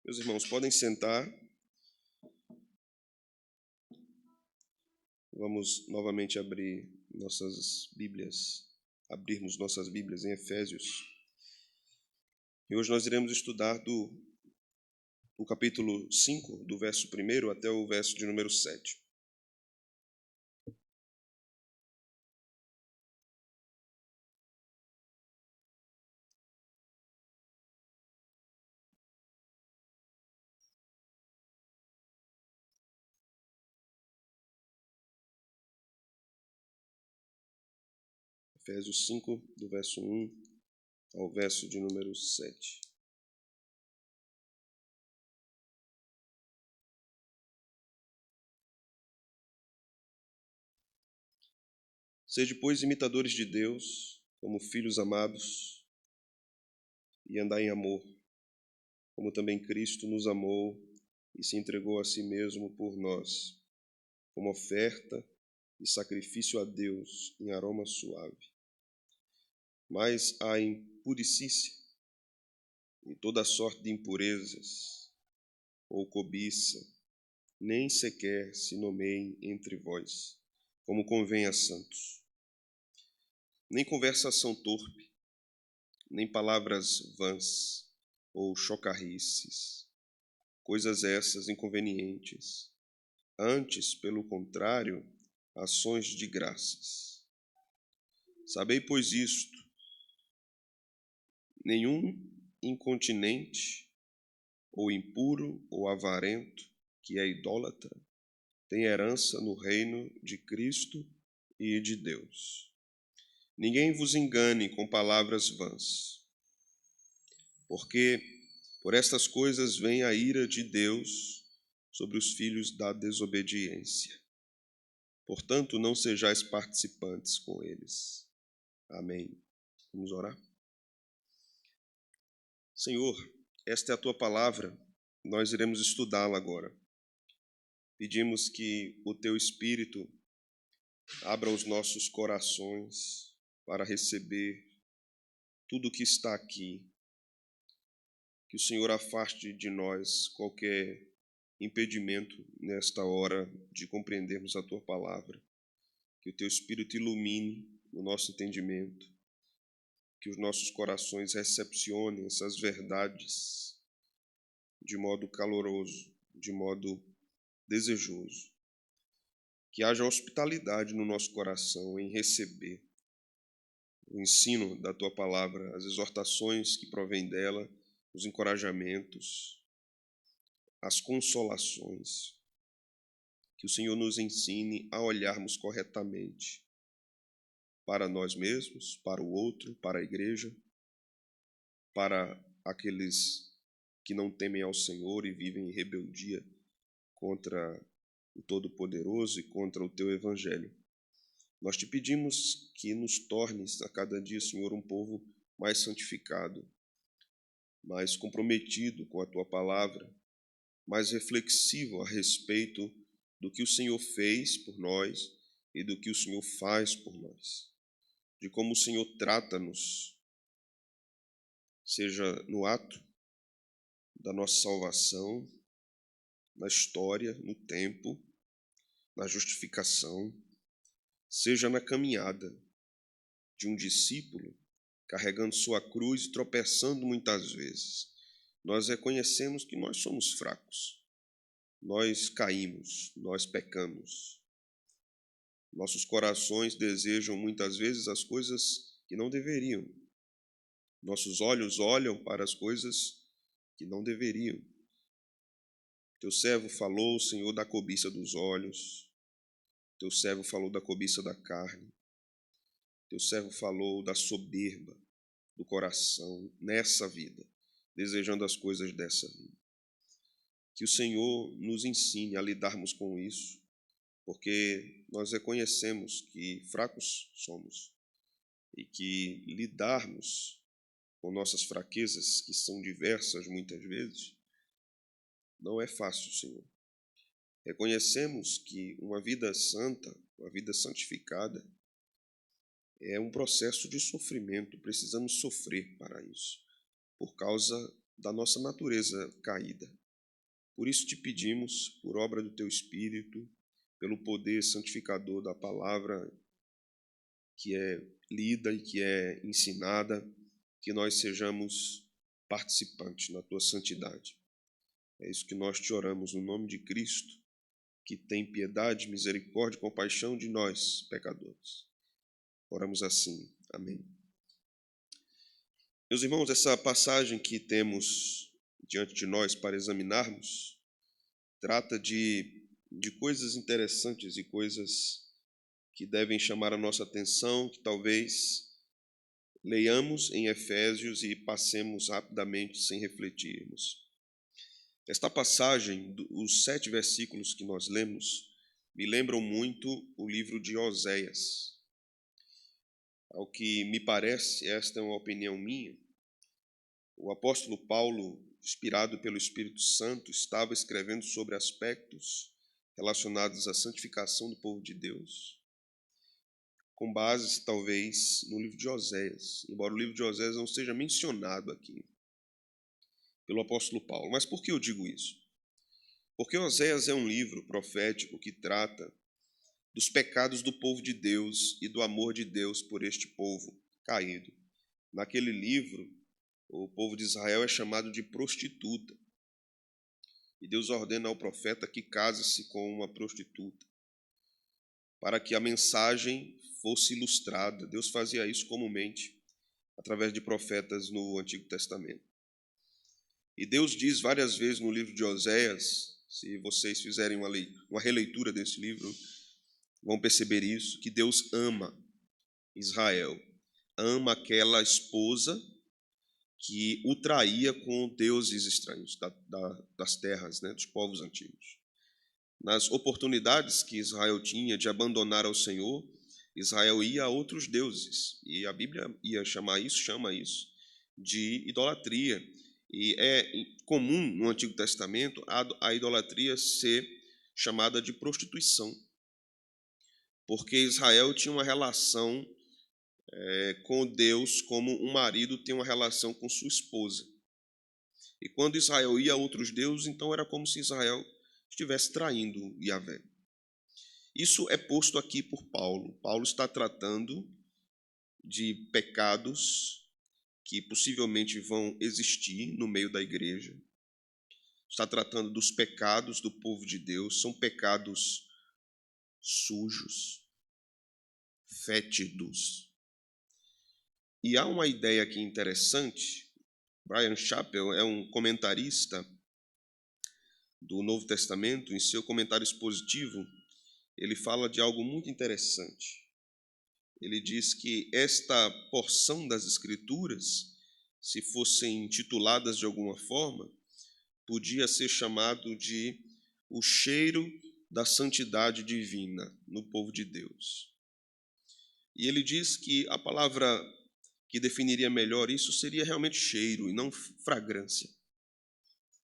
Meus irmãos, podem sentar. Vamos novamente abrirmos nossas Bíblias em Efésios. E hoje nós iremos estudar do capítulo 5, do verso 1 até o verso de número 7. Efésios 5, do verso 1 ao verso de número 7. Sede, pois, imitadores de Deus, como filhos amados, e andai em amor, como também Cristo nos amou e se entregou a si mesmo por nós, como oferta e sacrifício a Deus em aroma suave. Mas a impuricícia e toda sorte de impurezas ou cobiça nem sequer se nomeiem entre vós, como convém a santos. Nem conversação torpe, nem palavras vãs ou chocarrices, coisas essas inconvenientes. Antes, pelo contrário, ações de graças. Sabei, pois, isto: nenhum incontinente, ou impuro, ou avarento, que é idólatra, tem herança no reino de Cristo e de Deus. Ninguém vos engane com palavras vãs, porque por estas coisas vem a ira de Deus sobre os filhos da desobediência. Portanto, não sejais participantes com eles. Amém. Vamos orar? Senhor, esta é a tua palavra, nós iremos estudá-la agora. Pedimos que o teu Espírito abra os nossos corações para receber tudo o que está aqui. Que o Senhor afaste de nós qualquer impedimento nesta hora de compreendermos a tua palavra. Que o teu Espírito ilumine o nosso entendimento. Que os nossos corações recepcionem essas verdades de modo caloroso, de modo desejoso. Que haja hospitalidade no nosso coração em receber o ensino da tua palavra, as exortações que provêm dela, os encorajamentos, as consolações. Que o Senhor nos ensine a olharmos corretamente para nós mesmos, para o outro, para a igreja, para aqueles que não temem ao Senhor e vivem em rebeldia contra o Todo-Poderoso e contra o teu Evangelho. Nós te pedimos que nos tornes a cada dia, Senhor, um povo mais santificado, mais comprometido com a tua palavra, mais reflexivo a respeito do que o Senhor fez por nós e do que o Senhor faz por nós, de como o Senhor trata-nos, seja no ato da nossa salvação, na história, no tempo, na justificação, seja na caminhada de um discípulo carregando sua cruz e tropeçando muitas vezes. Nós reconhecemos que nós somos fracos, nós caímos, nós pecamos. Nossos corações desejam muitas vezes as coisas que não deveriam. Nossos olhos olham para as coisas que não deveriam. Teu servo falou, Senhor, da cobiça dos olhos. Teu servo falou da cobiça da carne. Teu servo falou da soberba do coração nessa vida, desejando as coisas dessa vida. Que o Senhor nos ensine a lidarmos com isso, porque nós reconhecemos que fracos somos e que lidarmos com nossas fraquezas, que são diversas muitas vezes, não é fácil, Senhor. Reconhecemos que uma vida santa, uma vida santificada, é um processo de sofrimento, precisamos sofrer para isso, por causa da nossa natureza caída. Por isso te pedimos, por obra do teu Espírito, pelo poder santificador da palavra que é lida e que é ensinada, que nós sejamos participantes na tua santidade. É isso que nós te oramos no nome de Cristo, que tem piedade, misericórdia e compaixão de nós, pecadores. Oramos assim. Amém. Meus irmãos, essa passagem que temos diante de nós para examinarmos trata de coisas interessantes e coisas que devem chamar a nossa atenção, que talvez leiamos em Efésios e passemos rapidamente sem refletirmos. Esta passagem, os 7 versículos que nós lemos, me lembram muito o livro de Oséias. Ao que me parece, esta é uma opinião minha, o apóstolo Paulo, inspirado pelo Espírito Santo, estava escrevendo sobre aspectos relacionados à santificação do povo de Deus, com base, talvez, no livro de Oséias, embora o livro de Oséias não seja mencionado aqui pelo apóstolo Paulo. Mas por que eu digo isso? Porque Oséias é um livro profético que trata dos pecados do povo de Deus e do amor de Deus por este povo caído. Naquele livro, o povo de Israel é chamado de prostituta. E Deus ordena ao profeta que case-se com uma prostituta, para que a mensagem fosse ilustrada. Deus fazia isso comumente, através de profetas no Antigo Testamento. E Deus diz várias vezes no livro de Oséias, se vocês fizerem uma releitura desse livro, vão perceber isso, que Deus ama Israel, ama aquela esposa que o traía com deuses estranhos das terras, né, dos povos antigos. Nas oportunidades que Israel tinha de abandonar ao Senhor, Israel ia a outros deuses, e a Bíblia chama isso de idolatria. E é comum no Antigo Testamento a idolatria ser chamada de prostituição, porque Israel tinha uma relação com Deus como um marido tem uma relação com sua esposa. E quando Israel ia a outros deuses, então era como se Israel estivesse traindo Yahvé. Isso é posto aqui por Paulo. Paulo está tratando de pecados que possivelmente vão existir no meio da igreja. Está tratando dos pecados do povo de Deus. São pecados sujos, fétidos. E há uma ideia aqui interessante. Bryan Chapell é um comentarista do Novo Testamento. Em seu comentário expositivo, ele fala de algo muito interessante. Ele diz que esta porção das Escrituras, se fossem tituladas de alguma forma, podia ser chamado de o cheiro da santidade divina no povo de Deus. E ele diz que a palavra que definiria melhor isso seria realmente cheiro e não fragrância.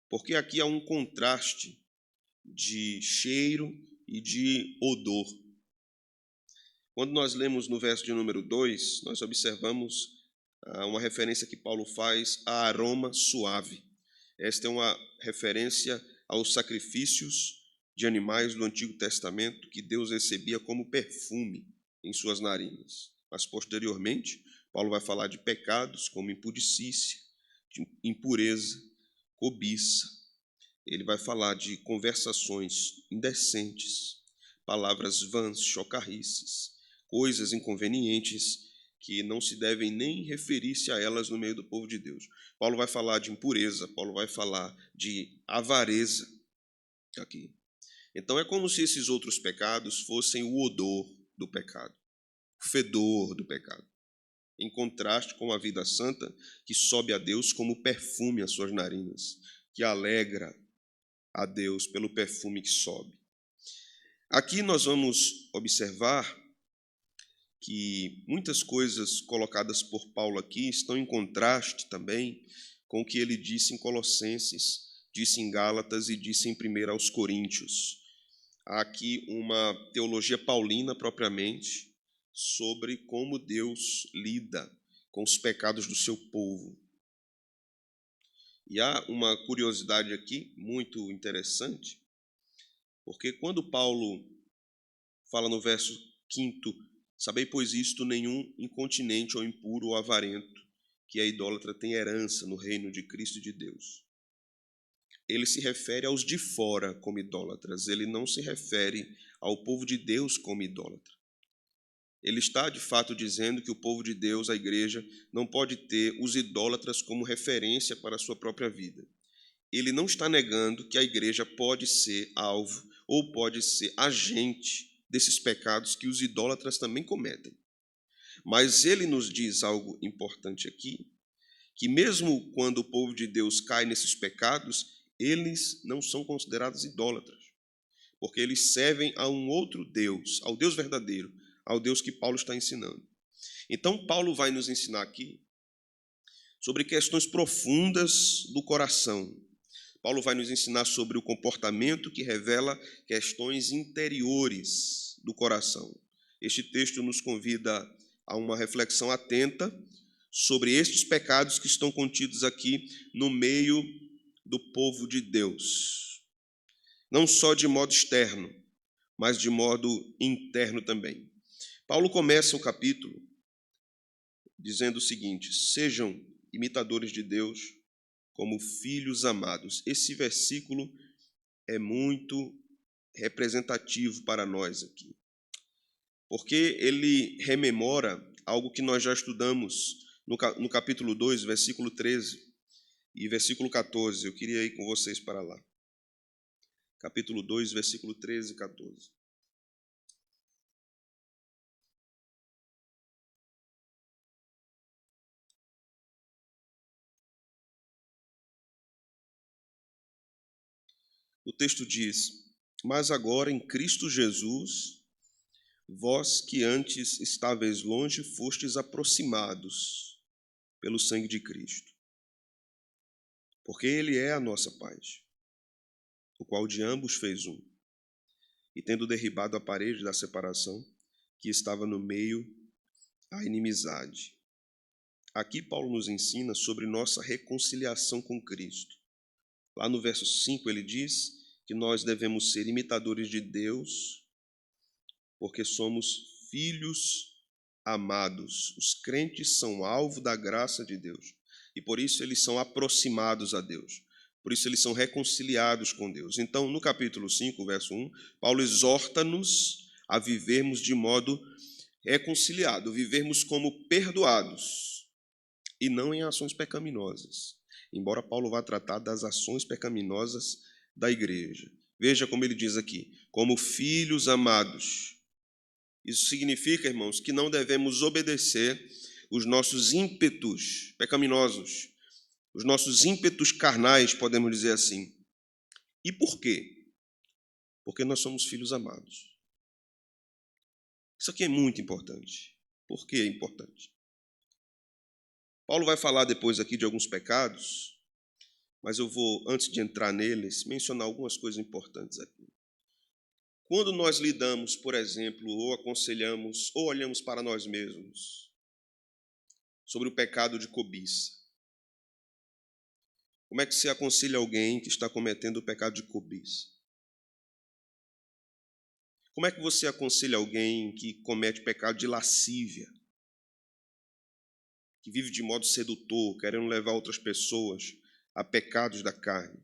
Porque aqui há um contraste de cheiro e de odor. Quando nós lemos no verso de número 2, nós observamos uma referência que Paulo faz a aroma suave. Esta é uma referência aos sacrifícios de animais do Antigo Testamento que Deus recebia como perfume em suas narinas. Mas posteriormente, Paulo vai falar de pecados como impudicícia, de impureza, cobiça. Ele vai falar de conversações indecentes, palavras vãs, chocarrices, coisas inconvenientes que não se devem nem referir-se a elas no meio do povo de Deus. Paulo vai falar de impureza, Paulo vai falar de avareza aqui. Então é como se esses outros pecados fossem o odor do pecado, o fedor do pecado, em contraste com a vida santa que sobe a Deus como perfume às suas narinas, que alegra a Deus pelo perfume que sobe. Aqui nós vamos observar que muitas coisas colocadas por Paulo aqui estão em contraste também com o que ele disse em Colossenses, disse em Gálatas e disse em 1 aos Coríntios. Há aqui uma teologia paulina propriamente sobre como Deus lida com os pecados do seu povo. E há uma curiosidade aqui muito interessante, porque quando Paulo fala no verso 5º, sabei, pois isto, nenhum incontinente ou impuro ou avarento, que é idólatra, tem herança no reino de Cristo e de Deus. Ele se refere aos de fora como idólatras, ele não se refere ao povo de Deus como idólatra. Ele está, de fato, dizendo que o povo de Deus, a igreja, não pode ter os idólatras como referência para a sua própria vida. Ele não está negando que a igreja pode ser alvo ou pode ser agente desses pecados que os idólatras também cometem. Mas ele nos diz algo importante aqui, que mesmo quando o povo de Deus cai nesses pecados, eles não são considerados idólatras, porque eles servem a um outro Deus, ao Deus verdadeiro, ao Deus que Paulo está ensinando. Então, Paulo vai nos ensinar aqui sobre questões profundas do coração. Paulo vai nos ensinar sobre o comportamento que revela questões interiores do coração. Este texto nos convida a uma reflexão atenta sobre estes pecados que estão contidos aqui no meio do povo de Deus. Não só de modo externo, mas de modo interno também. Paulo começa o capítulo dizendo o seguinte: sejam imitadores de Deus como filhos amados. Esse versículo é muito representativo para nós aqui, porque ele rememora algo que nós já estudamos no capítulo 2, versículo 13 e versículo 14. Eu queria ir com vocês para lá. Capítulo 2, versículo 13 e 14. O texto diz: mas agora em Cristo Jesus, vós que antes estáveis longe, fostes aproximados pelo sangue de Cristo, porque ele é a nossa paz, o qual de ambos fez um, e tendo derribado a parede da separação que estava no meio, a inimizade. Aqui Paulo nos ensina sobre nossa reconciliação com Cristo. Lá no verso 5 ele diz que nós devemos ser imitadores de Deus, porque somos filhos amados. Os crentes são alvo da graça de Deus, e por isso eles são aproximados a Deus. Por isso eles são reconciliados com Deus. Então, no capítulo 5, verso 1, Paulo exorta-nos a vivermos de modo reconciliado, vivermos como perdoados, e não em ações pecaminosas, embora Paulo vá tratar das ações pecaminosas da igreja. Veja como ele diz aqui: como filhos amados. Isso significa, irmãos, que não devemos obedecer os nossos ímpetos pecaminosos, os nossos ímpetos carnais, podemos dizer assim. E por quê? Porque nós somos filhos amados. Isso aqui é muito importante. Por que é importante? Paulo vai falar depois aqui de alguns pecados, mas eu vou, antes de entrar neles, mencionar algumas coisas importantes aqui. Quando nós lidamos, por exemplo, ou aconselhamos, ou olhamos para nós mesmos sobre o pecado de cobiça, como é que se aconselha alguém que está cometendo o pecado de cobiça? Como é que você aconselha alguém que comete pecado de lascívia, que vive de modo sedutor, querendo levar outras pessoas a pecados da carne?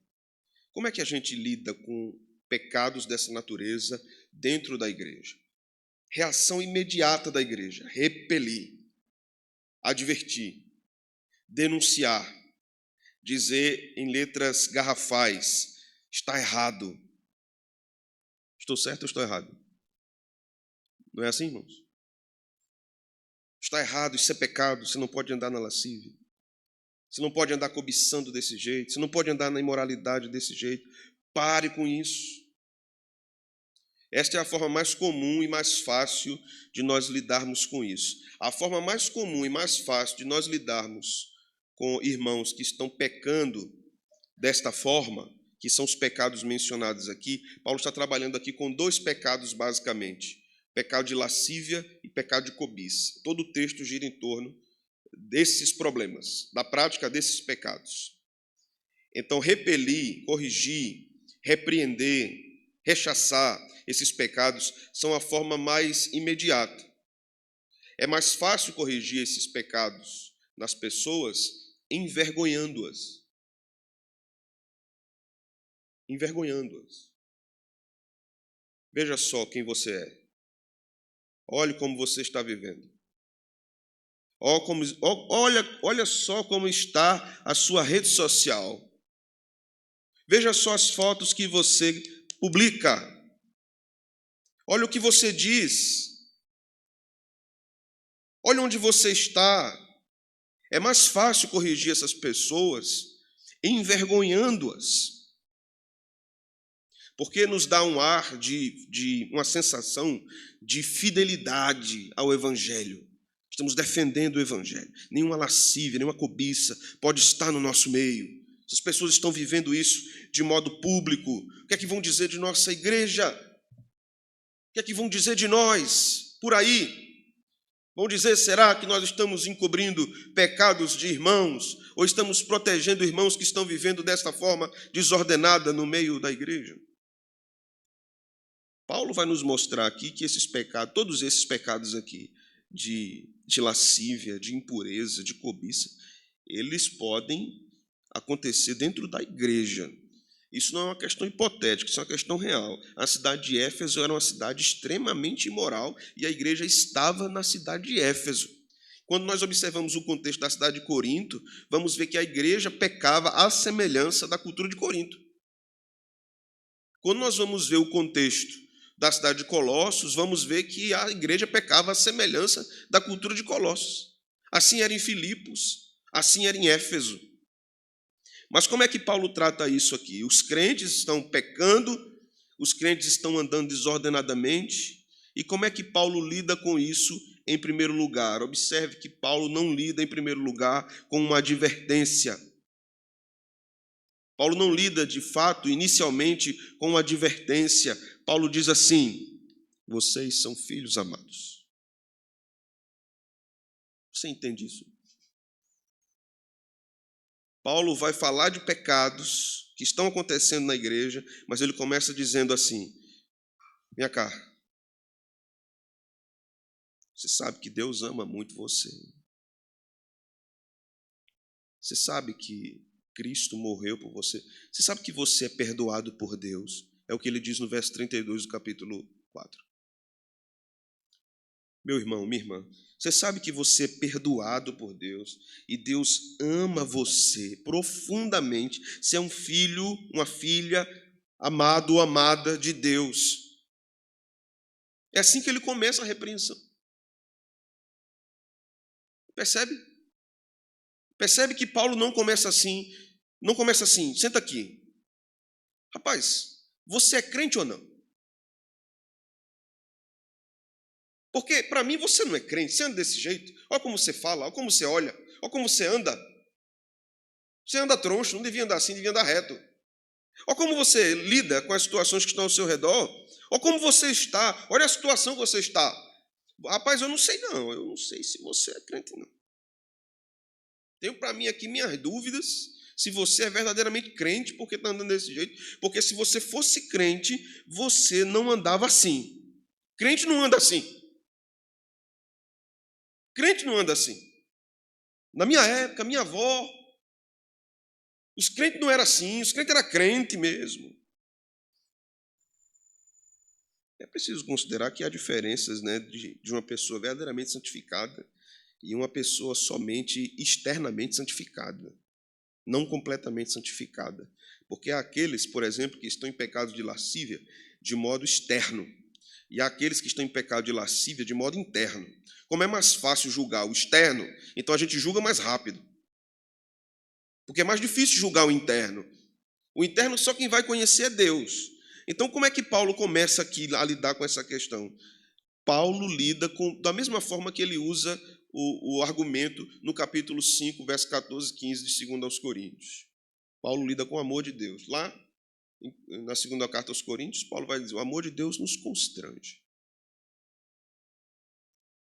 Como é que a gente lida com pecados dessa natureza dentro da igreja? Reação imediata da igreja: repelir, advertir, denunciar, dizer em letras garrafais: está errado. Estou certo ou estou errado? Não é assim, irmãos? Está errado, isso é pecado, você não pode andar na lascívia. Você não pode andar cobiçando desse jeito, você não pode andar na imoralidade desse jeito. Pare com isso. Esta é a forma mais comum e mais fácil de nós lidarmos com isso. A forma mais comum e mais fácil de nós lidarmos com irmãos que estão pecando desta forma, que são os pecados mencionados aqui. Paulo está trabalhando aqui com dois pecados basicamente: pecado de lascívia e pecado de cobiça. Todo o texto gira em torno desses problemas, da prática desses pecados. Então, repelir, corrigir, repreender, rechaçar esses pecados são a forma mais imediata. É mais fácil corrigir esses pecados nas pessoas envergonhando-as. Envergonhando-as. Veja só quem você é. Olhe como você está vivendo. Olha só como está a sua rede social. Veja só as fotos que você publica. Olha o que você diz. Olha onde você está. É mais fácil corrigir essas pessoas envergonhando-as. Porque nos dá um ar de uma sensação de fidelidade ao Evangelho. Estamos defendendo o Evangelho. Nenhuma lascívia, nenhuma cobiça pode estar no nosso meio. As pessoas estão vivendo isso de modo público. O que é que vão dizer de nossa igreja? O que é que vão dizer de nós por aí? Vão dizer, será que nós estamos encobrindo pecados de irmãos? Ou estamos protegendo irmãos que estão vivendo desta forma desordenada no meio da igreja? Paulo vai nos mostrar aqui que esses pecados, todos esses pecados aqui, de lascívia, de impureza, de cobiça, eles podem acontecer dentro da igreja. Isso não é uma questão hipotética, isso é uma questão real. A cidade de Éfeso era uma cidade extremamente imoral e a igreja estava na cidade de Éfeso. Quando nós observamos o contexto da cidade de Corinto, vamos ver que a igreja pecava à semelhança da cultura de Corinto. Quando nós vamos ver o contexto da cidade de Colossos, vamos ver que a igreja pecava à semelhança da cultura de Colossos. Assim era em Filipos, assim era em Éfeso. Mas como é que Paulo trata isso aqui? Os crentes estão pecando, os crentes estão andando desordenadamente, e como é que Paulo lida com isso em primeiro lugar? Observe que Paulo não lida em primeiro lugar com uma advertência. Paulo não lida, de fato, inicialmente com uma advertência. Paulo diz assim: vocês são filhos amados. Você entende isso? Paulo vai falar de pecados que estão acontecendo na igreja, mas ele começa dizendo assim: minha cá, você sabe que Deus ama muito você. Você sabe que Cristo morreu por você. Você sabe que você é perdoado por Deus. É o que ele diz no verso 32 do capítulo 4. Meu irmão, minha irmã, você sabe que você é perdoado por Deus e Deus ama você profundamente. Você é um filho, uma filha, amado ou amada de Deus. É assim que ele começa a repreensão. Percebe? Percebe que Paulo não começa assim, senta aqui. Rapaz, você é crente ou não? Porque para mim você não é crente, você anda desse jeito. Olha como você fala, olha como você olha, olha como você anda. Você anda troncho, não devia andar assim, devia andar reto. Olha como você lida com as situações que estão ao seu redor. Olha como você está, olha a situação que você está. Rapaz, eu não sei se você é crente não. Tenho para mim aqui minhas dúvidas se você é verdadeiramente crente porque está andando desse jeito. Porque se você fosse crente, você não andava assim. Crente não anda assim. Crente não anda assim. Na minha época, minha avó, os crentes não eram assim, os crentes eram crente mesmo. É preciso considerar que há diferenças, né, de uma pessoa verdadeiramente santificada e uma pessoa somente externamente santificada, não completamente santificada. Porque há aqueles, por exemplo, que estão em pecado de lascívia de modo externo, e há aqueles que estão em pecado de lascívia de modo interno. Como é mais fácil julgar o externo, então a gente julga mais rápido. Porque é mais difícil julgar o interno. O interno só quem vai conhecer é Deus. Então, como é que Paulo começa aqui a lidar com essa questão? Paulo lida da mesma forma que ele usa o argumento no capítulo 5, verso 14 e 15 de 2 aos Coríntios. Paulo lida com o amor de Deus. Lá, na segunda carta aos Coríntios, Paulo vai dizer: o amor de Deus nos constrange.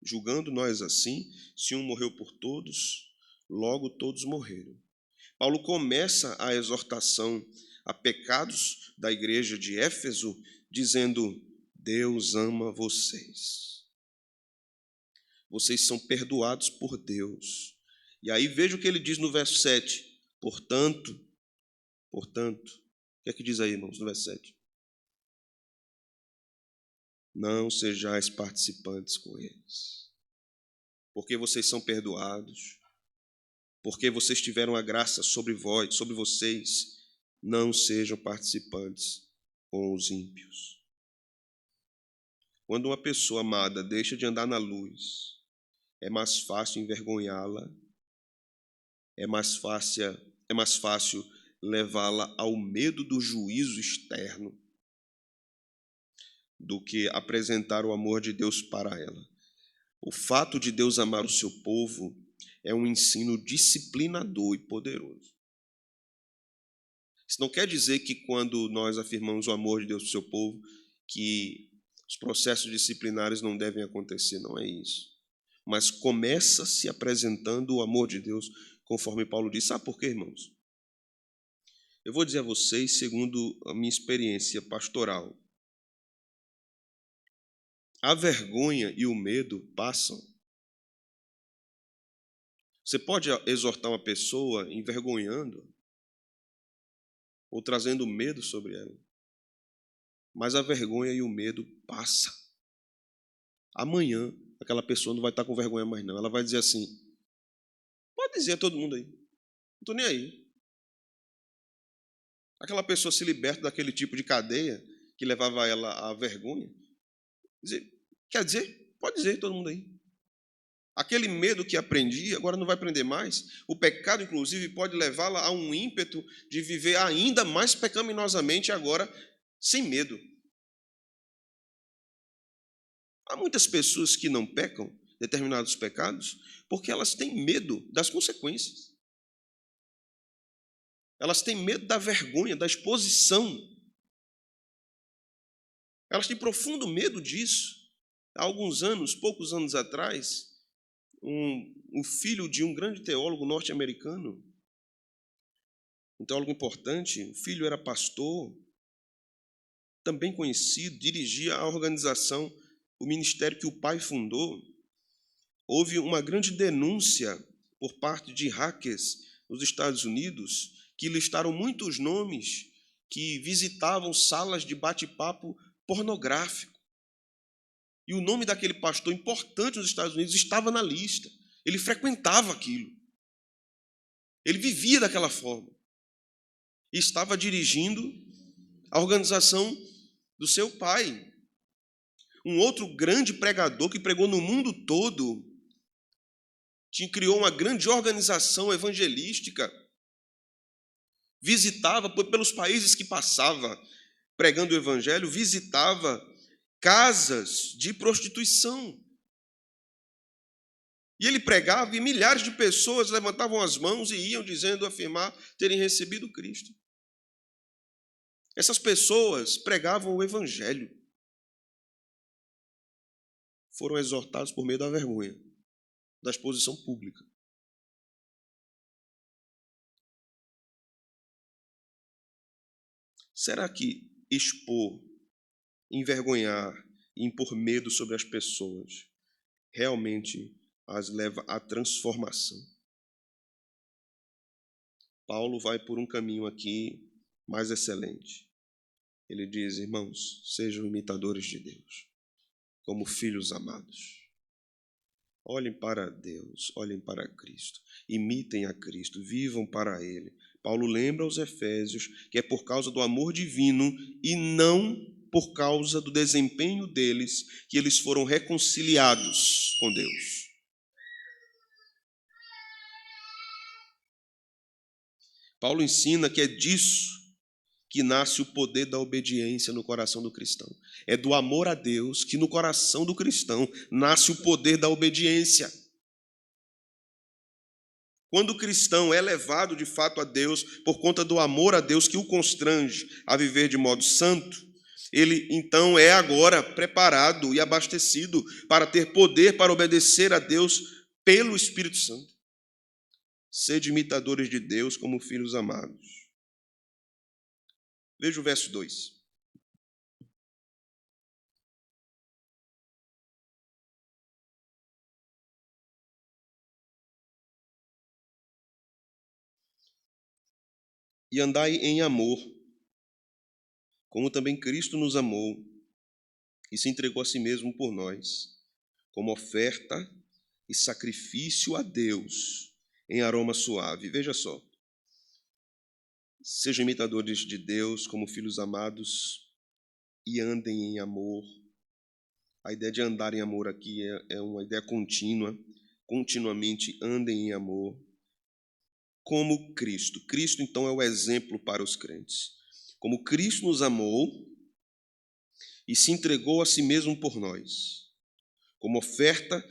Julgando nós assim, se um morreu por todos, logo todos morreram. Paulo começa a exortação a pecados da igreja de Éfeso, dizendo: Deus ama vocês. Vocês são perdoados por Deus. E aí veja o que ele diz no verso 7. Portanto, o que é que diz aí, irmãos, no verso 7? Não sejais participantes com eles, porque vocês são perdoados, porque vocês tiveram a graça sobre vocês, não sejam participantes com os ímpios. Quando uma pessoa amada deixa de andar na luz, é mais fácil envergonhá-la, é mais fácil levá-la ao medo do juízo externo do que apresentar o amor de Deus para ela. O fato de Deus amar o seu povo é um ensino disciplinador e poderoso. Isso não quer dizer que quando nós afirmamos o amor de Deus para o seu povo, que os processos disciplinares não devem acontecer, não é isso. Mas começa se apresentando o amor de Deus, conforme Paulo diz. Sabe por quê, irmãos? Eu vou dizer a vocês, segundo a minha experiência pastoral, a vergonha e o medo passam. Você pode exortar uma pessoa envergonhando ou trazendo medo sobre ela, mas a vergonha e o medo passam. Amanhã, aquela pessoa não vai estar com vergonha mais não. Ela vai dizer assim: pode dizer a todo mundo aí, não estou nem aí. Aquela pessoa se liberta daquele tipo de cadeia que levava ela à vergonha. Quer dizer, pode dizer todo mundo aí. Aquele medo que aprendia, agora não vai aprender mais. O pecado, inclusive, pode levá-la a um ímpeto de viver ainda mais pecaminosamente agora, sem medo. Há muitas pessoas que não pecam determinados pecados porque elas têm medo das consequências. Elas têm medo da vergonha, da exposição. Elas têm profundo medo disso. Há alguns anos, poucos anos atrás, um filho de um grande teólogo norte-americano, um teólogo importante, o filho era pastor, também conhecido, dirigia a organização, o ministério que o pai fundou. Houve uma grande denúncia por parte de hackers nos Estados Unidos, que listaram muitos nomes que visitavam salas de bate-papo pornográfico. E o nome daquele pastor importante nos Estados Unidos estava na lista. Ele frequentava aquilo. Ele vivia daquela forma. E estava dirigindo a organização do seu pai. Um outro grande pregador que pregou no mundo todo, criou uma grande organização evangelística, visitava pelos países que passava pregando o evangelho, visitava casas de prostituição. E ele pregava e milhares de pessoas levantavam as mãos e iam dizendo, afirmar, terem recebido Cristo. Essas pessoas pregavam o evangelho. Foram exortados por meio da vergonha, da exposição pública. Será que expor, envergonhar e impor medo sobre as pessoas realmente as leva à transformação? Paulo vai por um caminho aqui mais excelente. Ele diz, irmãos, sejam imitadores de Deus, como filhos amados. Olhem para Deus, olhem para Cristo, imitem a Cristo, vivam para Ele. Paulo lembra aos Efésios que é por causa do amor divino e não por causa do desempenho deles que eles foram reconciliados com Deus. Paulo ensina que é disso que nasce o poder da obediência no coração do cristão. É do amor a Deus que no coração do cristão nasce o poder da obediência. Quando o cristão é levado de fato a Deus por conta do amor a Deus que o constrange a viver de modo santo, ele então é agora preparado e abastecido para ter poder para obedecer a Deus pelo Espírito Santo. Sede imitadores de Deus como filhos amados. Veja o verso 2. E andai em amor, como também Cristo nos amou e se entregou a si mesmo por nós, como oferta e sacrifício a Deus em aroma suave. Veja só. Sejam imitadores de Deus como filhos amados e andem em amor. A ideia de andar em amor aqui é uma ideia contínua. Continuamente andem em amor como Cristo. Cristo, então, é o exemplo para os crentes. Como Cristo nos amou e se entregou a si mesmo por nós, como oferta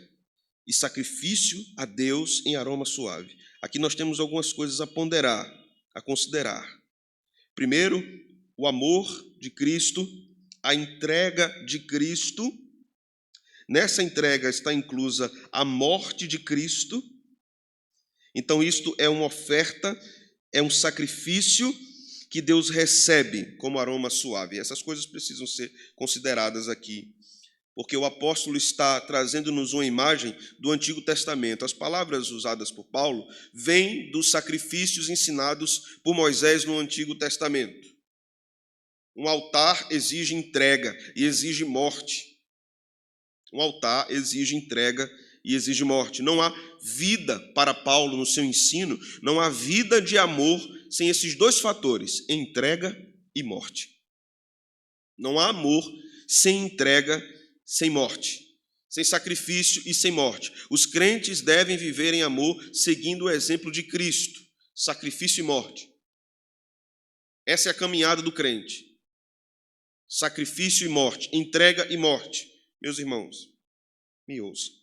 e sacrifício a Deus em aroma suave. Aqui nós temos algumas coisas a ponderar, a considerar. Primeiro, o amor de Cristo, a entrega de Cristo. Nessa entrega está inclusa a morte de Cristo. Então, isto é uma oferta, é um sacrifício que Deus recebe como aroma suave. Essas coisas precisam ser consideradas aqui, porque o apóstolo está trazendo-nos uma imagem do Antigo Testamento. As palavras usadas por Paulo vêm dos sacrifícios ensinados por Moisés no Antigo Testamento. Um altar exige entrega e exige morte. Um altar exige entrega e exige morte. Não há vida para Paulo no seu ensino, não há vida de amor sem esses dois fatores, entrega e morte. Não há amor sem entrega, sem morte, sem sacrifício e sem morte. Os crentes devem viver em amor seguindo o exemplo de Cristo, sacrifício e morte. Essa é a caminhada do crente. Sacrifício e morte, entrega e morte. Meus irmãos, me ouçam.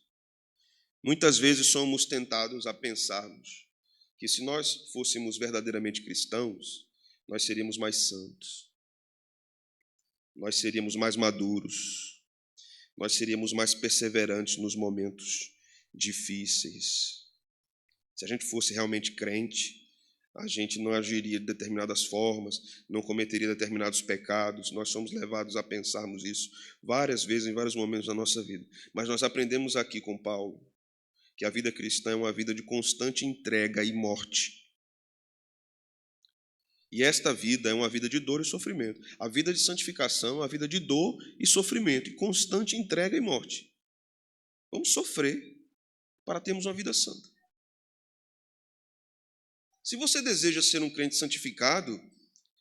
Muitas vezes somos tentados a pensarmos que se nós fôssemos verdadeiramente cristãos, nós seríamos mais santos, nós seríamos mais maduros, nós seríamos mais perseverantes nos momentos difíceis. Se a gente fosse realmente crente, a gente não agiria de determinadas formas, não cometeria determinados pecados. Nós somos levados a pensarmos isso várias vezes, em vários momentos da nossa vida. Mas nós aprendemos aqui com Paulo que a vida cristã é uma vida de constante entrega e morte. E esta vida é uma vida de dor e sofrimento. A vida de santificação é uma vida de dor e sofrimento, e constante entrega e morte. Vamos sofrer para termos uma vida santa. Se você deseja ser um crente santificado,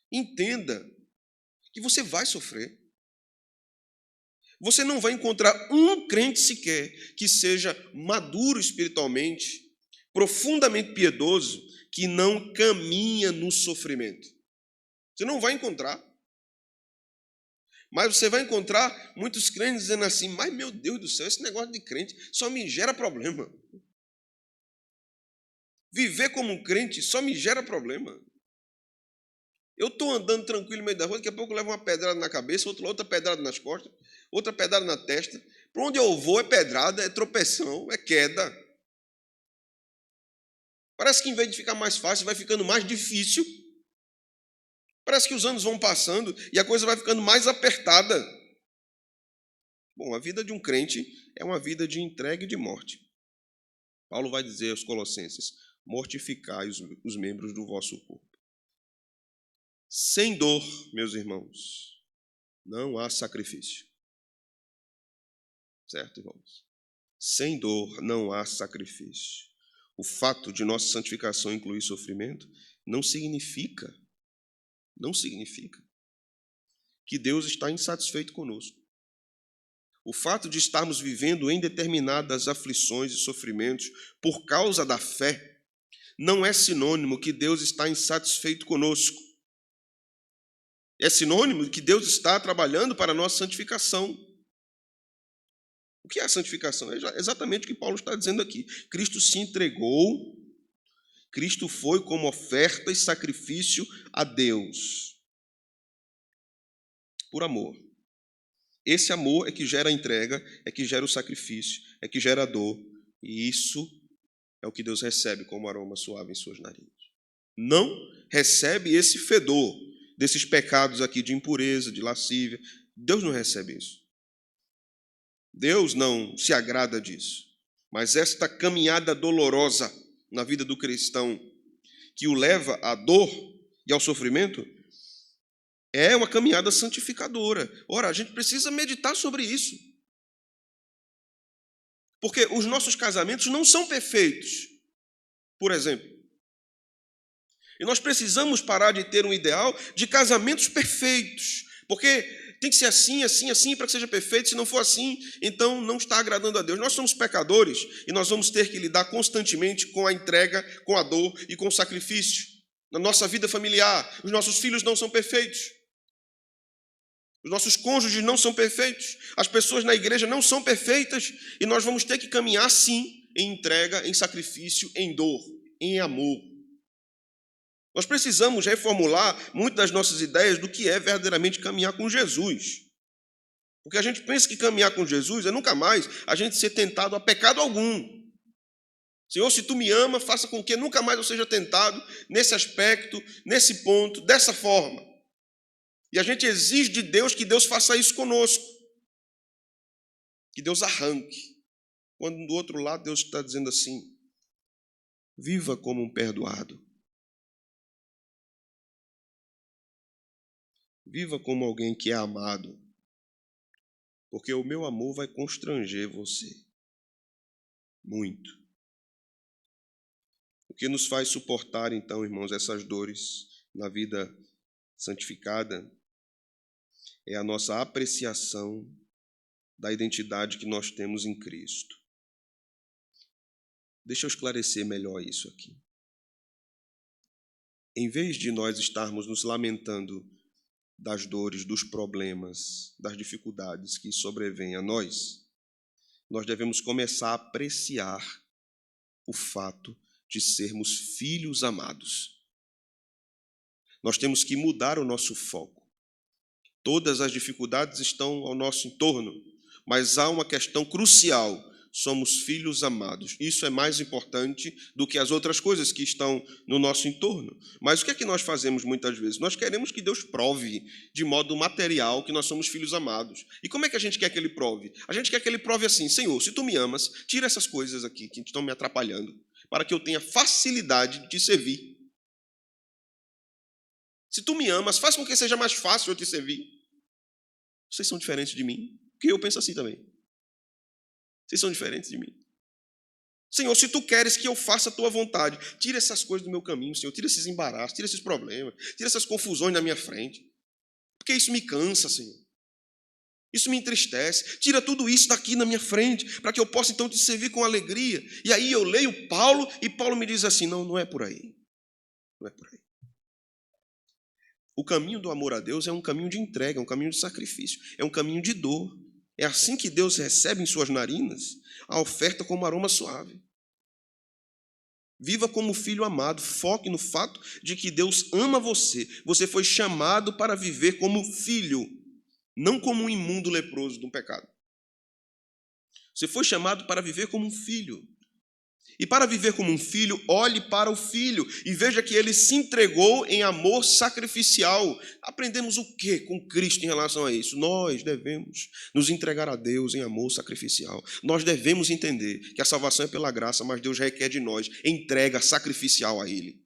entenda que você vai sofrer. Você não vai encontrar um crente sequer que seja maduro espiritualmente, profundamente piedoso, que não caminha no sofrimento. Você não vai encontrar. Mas você vai encontrar muitos crentes dizendo assim: mas meu Deus do céu, esse negócio de crente só me gera problema. Viver como um crente só me gera problema. Eu estou andando tranquilo no meio da rua, daqui a pouco eu levo uma pedrada na cabeça, outra pedrada nas costas, outra pedrada na testa. Para onde eu vou é pedrada, é tropeção, é queda. Parece que em vez de ficar mais fácil, vai ficando mais difícil. Parece que os anos vão passando e a coisa vai ficando mais apertada. Bom, a vida de um crente é uma vida de entrega e de morte. Paulo vai dizer aos Colossenses: mortificai os membros do vosso corpo. Sem dor, meus irmãos, não há sacrifício. Certo, irmãos? Sem dor não há sacrifício. O fato de nossa santificação incluir sofrimento não significa que Deus está insatisfeito conosco. O fato de estarmos vivendo em determinadas aflições e sofrimentos por causa da fé não é sinônimo que Deus está insatisfeito conosco. É sinônimo de que Deus está trabalhando para a nossa santificação. O que é a santificação? É exatamente o que Paulo está dizendo aqui. Cristo se entregou, Cristo foi como oferta e sacrifício a Deus, por amor. Esse amor é que gera a entrega, é que gera o sacrifício, é que gera a dor. E isso é o que Deus recebe como aroma suave em suas narinas. Não recebe esse fedor desses pecados aqui de impureza, de lascívia. Deus não recebe isso. Deus não se agrada disso. Mas esta caminhada dolorosa na vida do cristão, que o leva à dor e ao sofrimento, é uma caminhada santificadora. Ora, a gente precisa meditar sobre isso. Porque os nossos casamentos não são perfeitos, por exemplo. E nós precisamos parar de ter um ideal de casamentos perfeitos. Porque tem que ser assim, assim, assim, para que seja perfeito. Se não for assim, então não está agradando a Deus. Nós somos pecadores e nós vamos ter que lidar constantemente com a entrega, com a dor e com o sacrifício. Na nossa vida familiar, os nossos filhos não são perfeitos. Os nossos cônjuges não são perfeitos. As pessoas na igreja não são perfeitas. E nós vamos ter que caminhar, sim, em entrega, em sacrifício, em dor, em amor. Nós precisamos reformular muitas das nossas ideias do que é verdadeiramente caminhar com Jesus. Porque a gente pensa que caminhar com Jesus é nunca mais a gente ser tentado a pecado algum. Senhor, se tu me ama, faça com que nunca mais eu seja tentado nesse aspecto, nesse ponto, dessa forma. E a gente exige de Deus que Deus faça isso conosco. Que Deus arranque. Quando do outro lado Deus está dizendo assim: viva como um perdoado. Viva como alguém que é amado. Porque o meu amor vai constranger você. Muito. O que nos faz suportar, então, irmãos, essas dores na vida santificada é a nossa apreciação da identidade que nós temos em Cristo. Deixa eu esclarecer melhor isso aqui. Em vez de nós estarmos nos lamentando das dores, dos problemas, das dificuldades que sobrevêm a nós, nós devemos começar a apreciar o fato de sermos filhos amados. Nós temos que mudar o nosso foco. Todas as dificuldades estão ao nosso entorno, mas há uma questão crucial: somos filhos amados. Isso é mais importante do que as outras coisas que estão no nosso entorno. Mas o que é que nós fazemos muitas vezes? Nós queremos que Deus prove de modo material que nós somos filhos amados. E como é que a gente quer que Ele prove? A gente quer que Ele prove assim: Senhor, se Tu me amas, tira essas coisas aqui que estão me atrapalhando, para que eu tenha facilidade de te servir. Se Tu me amas, faz com que seja mais fácil eu te servir. Vocês são diferentes de mim, porque eu penso assim também. Vocês são diferentes de mim. Senhor, se Tu queres que eu faça a Tua vontade, tira essas coisas do meu caminho, Senhor. Tira esses embaraços, tira esses problemas, tira essas confusões na minha frente. Porque isso me cansa, Senhor. Isso me entristece. Tira tudo isso daqui na minha frente, para que eu possa então te servir com alegria. E aí eu leio Paulo, e Paulo me diz assim: não é por aí. Não é por aí. O caminho do amor a Deus é um caminho de entrega, é um caminho de sacrifício, é um caminho de dor. É assim que Deus recebe em suas narinas a oferta como aroma suave. Viva como filho amado, foque no fato de que Deus ama você. Você foi chamado para viver como filho, não como um imundo leproso de um pecado. Você foi chamado para viver como um filho. E para viver como um filho, olhe para o filho e veja que ele se entregou em amor sacrificial. Aprendemos o que com Cristo em relação a isso? Nós devemos nos entregar a Deus em amor sacrificial. Nós devemos entender que a salvação é pela graça, mas Deus requer de nós entrega sacrificial a Ele.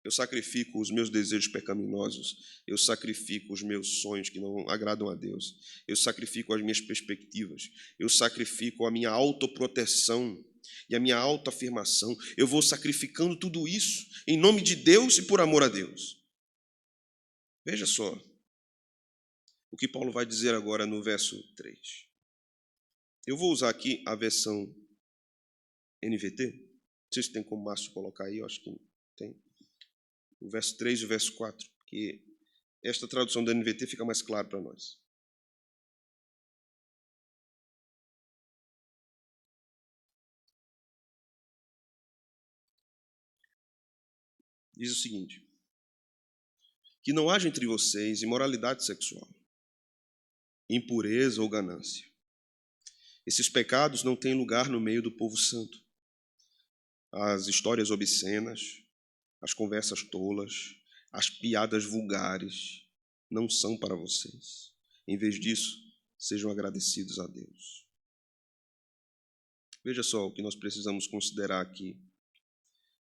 Eu sacrifico os meus desejos pecaminosos, eu sacrifico os meus sonhos que não agradam a Deus, eu sacrifico as minhas perspectivas, eu sacrifico a minha autoproteção e a minha autoafirmação. Eu vou sacrificando tudo isso em nome de Deus e por amor a Deus. Veja só o que Paulo vai dizer agora no verso 3. Eu vou usar aqui a versão NVT. Não sei se tem como o Márcio colocar aí, eu acho que tem. O verso 3 e o verso 4, que esta tradução da NVT fica mais claro para nós. Diz o seguinte: que não haja entre vocês imoralidade sexual, impureza ou ganância. Esses pecados não têm lugar no meio do povo santo. as histórias obscenas, as conversas tolas, as piadas vulgares não são para vocês. Em vez disso, sejam agradecidos a Deus. Veja só o que nós precisamos considerar aqui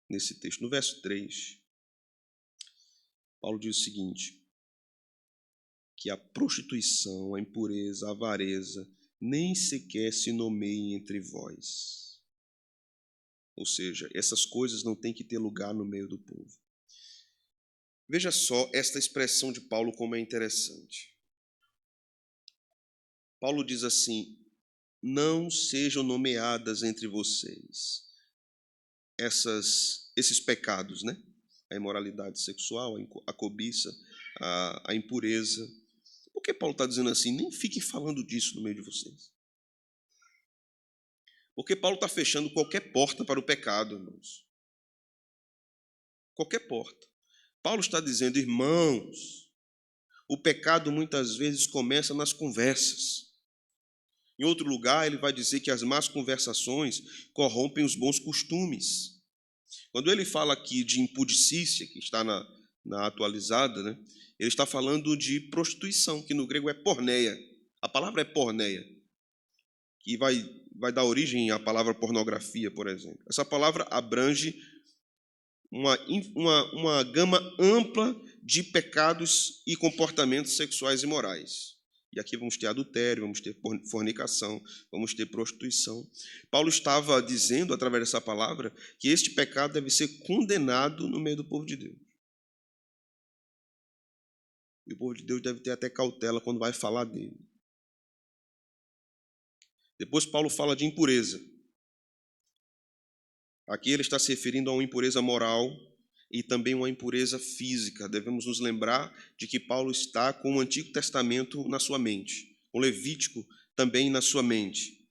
nesse texto. No verso 3, Paulo diz o seguinte: que a prostituição, a impureza, a avareza nem sequer se nomeiem entre vós. Ou seja, essas coisas não têm que ter lugar no meio do povo. Veja só esta expressão de Paulo como é interessante. Paulo diz assim: não sejam nomeadas entre vocês esses pecados, né? A imoralidade sexual, a cobiça, a impureza. Por que Paulo está dizendo assim? Nem fiquem falando disso no meio de vocês. Porque Paulo está fechando qualquer porta para o pecado, irmãos. Qualquer porta. Paulo está dizendo, irmãos, o pecado muitas vezes começa nas conversas. Em outro lugar, ele vai dizer que as más conversações corrompem os bons costumes. Quando ele fala aqui de impudicícia, que está na atualizada, né, ele está falando de prostituição, que no grego é porneia. A palavra é porneia, que vai dar origem à palavra pornografia, por exemplo. Essa palavra abrange uma gama ampla de pecados e comportamentos sexuais e morais. E aqui vamos ter adultério, vamos ter fornicação, vamos ter prostituição. Paulo estava dizendo, através dessa palavra, que este pecado deve ser condenado no meio do povo de Deus. E o povo de Deus deve ter até cautela quando vai falar dele. Depois Paulo fala de impureza. Aqui ele está se referindo a uma impureza moral e também uma impureza física. Devemos nos lembrar de que Paulo está com o Antigo Testamento na sua mente, o Levítico também na sua mente.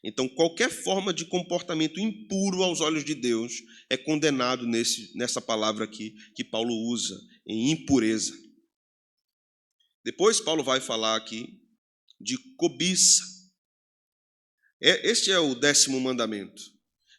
Então, qualquer forma de comportamento impuro aos olhos de Deus é condenado nessa palavra aqui que Paulo usa, em impureza. Depois Paulo vai falar aqui de cobiça. Este é o 10º mandamento.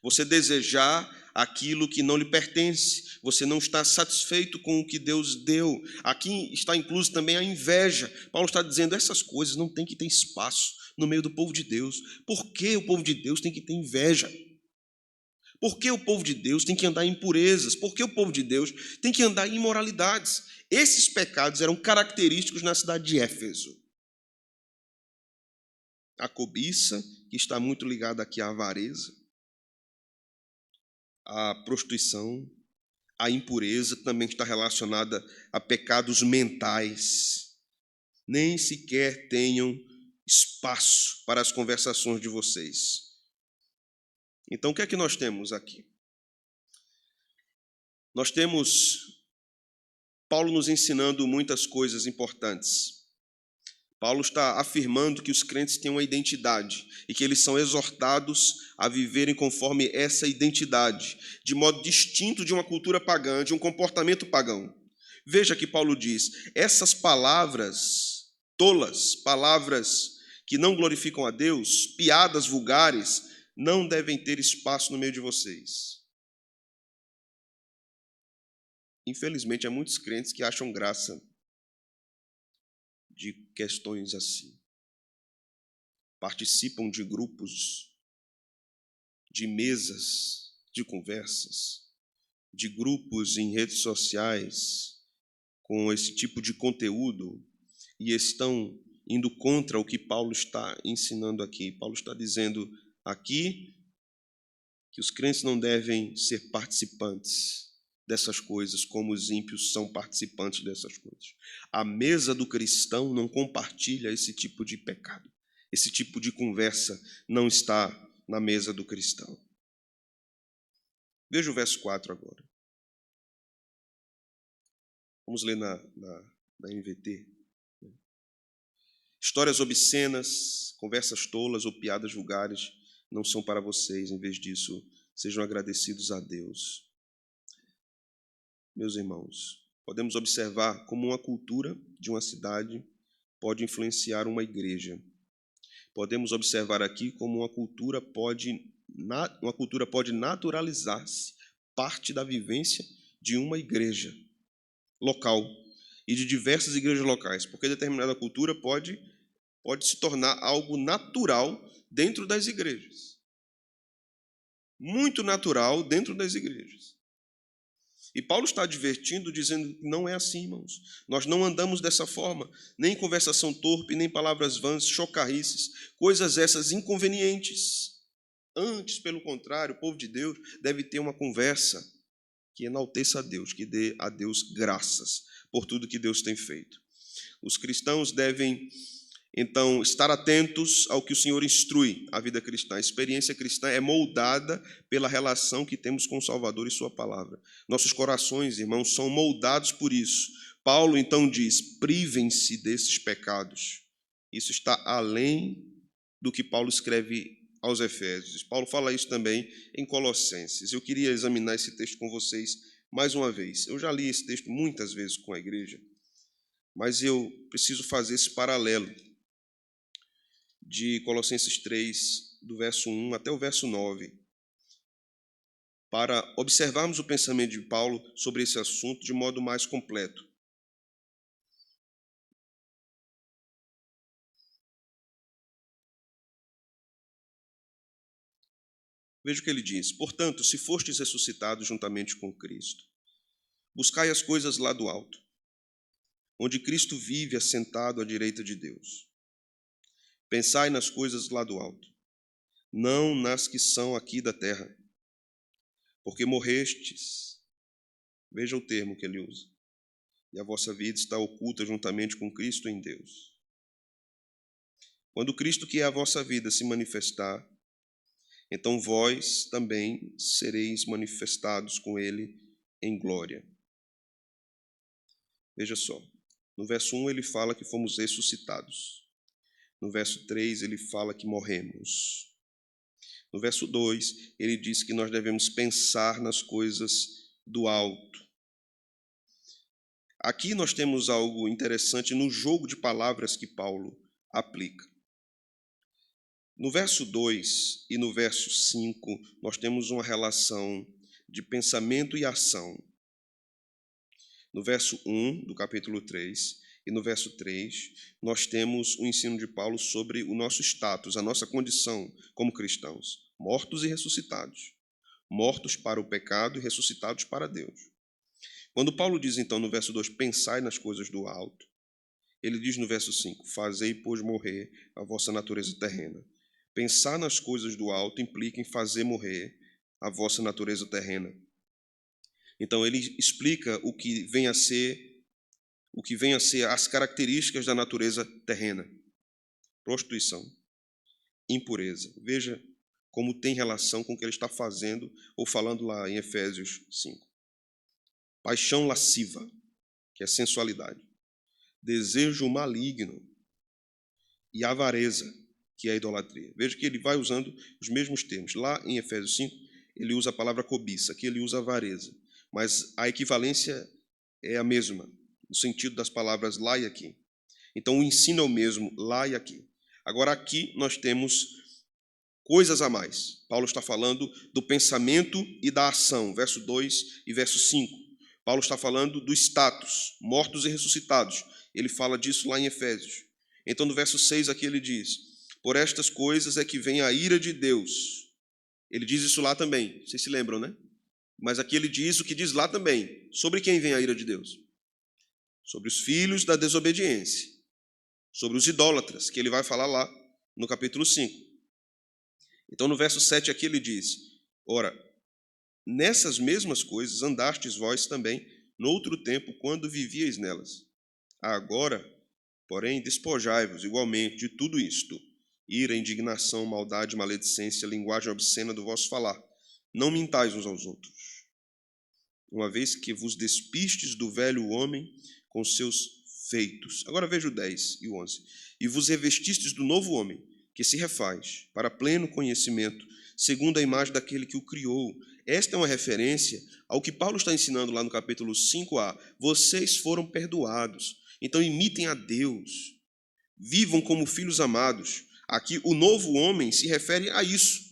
Você desejar aquilo que não lhe pertence, você não está satisfeito com o que Deus deu. Aqui está incluso também a inveja. Paulo está dizendo, essas coisas não tem que ter espaço no meio do povo de Deus. Por que o povo de Deus tem que ter inveja? Por que o povo de Deus tem que andar em impurezas? Por que o povo de Deus tem que andar em imoralidades? Esses pecados eram característicos na cidade de Éfeso. A cobiça, que está muito ligada aqui à avareza, a prostituição, a impureza também está relacionada a pecados mentais. Nem sequer tenham espaço para as conversações de vocês. Então, o que é que nós temos aqui? Nós temos Paulo nos ensinando muitas coisas importantes. Paulo está afirmando que os crentes têm uma identidade e que eles são exortados a viverem conforme essa identidade, de modo distinto de uma cultura pagã, de um comportamento pagão. Veja que Paulo diz, essas palavras tolas, palavras que não glorificam a Deus, piadas vulgares, não devem ter espaço no meio de vocês. Infelizmente, há muitos crentes que acham graça de questões assim. Participam de grupos, de mesas, de conversas, de grupos em redes sociais com esse tipo de conteúdo e estão indo contra o que Paulo está ensinando aqui. Paulo está dizendo aqui que os crentes não devem ser participantes dessas coisas, como os ímpios são participantes dessas coisas. A mesa do cristão não compartilha esse tipo de pecado. Esse tipo de conversa não está na mesa do cristão. Veja o verso 4 agora. Vamos ler na NVT. Histórias obscenas, conversas tolas ou piadas vulgares não são para vocês. Em vez disso, sejam agradecidos a Deus. Meus irmãos, podemos observar como uma cultura de uma cidade pode influenciar uma igreja. Podemos observar aqui como uma cultura pode uma cultura pode naturalizar-se parte da vivência de uma igreja local e de diversas igrejas locais, porque determinada cultura pode se tornar algo natural dentro das igrejas. Muito natural dentro das igrejas. E Paulo está advertindo, dizendo que não é assim, irmãos. Nós não andamos dessa forma, nem conversação torpe, nem palavras vãs, chocarrices, coisas essas inconvenientes. Antes, pelo contrário, o povo de Deus deve ter uma conversa que enalteça a Deus, que dê a Deus graças por tudo que Deus tem feito. Os cristãos devem, então, estar atentos ao que o Senhor instrui a vida cristã. A experiência cristã é moldada pela relação que temos com o Salvador e sua palavra. Nossos corações, irmãos, são moldados por isso. Paulo, então, diz, privem-se desses pecados. Isso está além do que Paulo escreve aos Efésios. Paulo fala isso também em Colossenses. Eu queria examinar esse texto com vocês mais uma vez. Eu já li esse texto muitas vezes com a igreja, mas eu preciso fazer esse paralelo de Colossenses 3, do verso 1 até o verso 9, para observarmos o pensamento de Paulo sobre esse assunto de modo mais completo. Veja o que ele diz. Portanto, se fostes ressuscitados juntamente com Cristo, buscai as coisas lá do alto, onde Cristo vive assentado à direita de Deus. Pensai nas coisas lá do alto, não nas que são aqui da terra, porque morrestes. Veja o termo que ele usa. E a vossa vida está oculta juntamente com Cristo em Deus. Quando Cristo, que é a vossa vida, se manifestar, então vós também sereis manifestados com ele em glória. Veja só, no verso 1 ele fala que fomos ressuscitados. No verso 3 ele fala que morremos. No verso 2 ele diz que nós devemos pensar nas coisas do alto. Aqui nós temos algo interessante no jogo de palavras que Paulo aplica. No verso 2 e no verso 5, nós temos uma relação de pensamento e ação. No verso 1 do capítulo 3 e no verso 3, nós temos o ensino de Paulo sobre o nosso status, a nossa condição como cristãos, mortos e ressuscitados. Mortos para o pecado e ressuscitados para Deus. Quando Paulo diz, então, no verso 2, pensai nas coisas do alto, ele diz no verso 5, fazei, pois, morrer a vossa natureza terrena. Pensar nas coisas do alto implica em fazer morrer a vossa natureza terrena. Então ele explica o que vem a ser as características da natureza terrena: prostituição, impureza. Veja como tem relação com o que ele está fazendo ou falando lá em Efésios 5. Paixão lasciva, que é sensualidade, desejo maligno e avareza, que é a idolatria. Veja que ele vai usando os mesmos termos. Lá em Efésios 5, ele usa a palavra cobiça, aqui ele usa avareza. Mas a equivalência é a mesma, no sentido das palavras lá e aqui. Então, o ensino é o mesmo lá e aqui. Agora, aqui nós temos coisas a mais. Paulo está falando do pensamento e da ação, verso 2 e verso 5. Paulo está falando do status, mortos e ressuscitados. Ele fala disso lá em Efésios. Então, no verso 6 aqui ele diz: por estas coisas é que vem a ira de Deus. Ele diz isso lá também, vocês se lembram, né? Mas aqui ele diz o que diz lá também. Sobre quem vem a ira de Deus? Sobre os filhos da desobediência. Sobre os idólatras, que ele vai falar lá no capítulo 5. Então, no verso 7 aqui ele diz: ora, nessas mesmas coisas andastes vós também no outro tempo, quando vivíeis nelas. Agora, porém, despojai-vos igualmente de tudo isto: ira, indignação, maldade, maledicência, linguagem obscena do vosso falar. Não mintais uns aos outros, uma vez que vos despistes do velho homem com seus feitos. Agora veja o 10 e o 11. E vos revestistes do novo homem, que se refaz para pleno conhecimento, segundo a imagem daquele que o criou. Esta é uma referência ao que Paulo está ensinando lá no capítulo 5a. Vocês foram perdoados, então imitem a Deus. Vivam como filhos amados. Aqui o novo homem se refere a isso.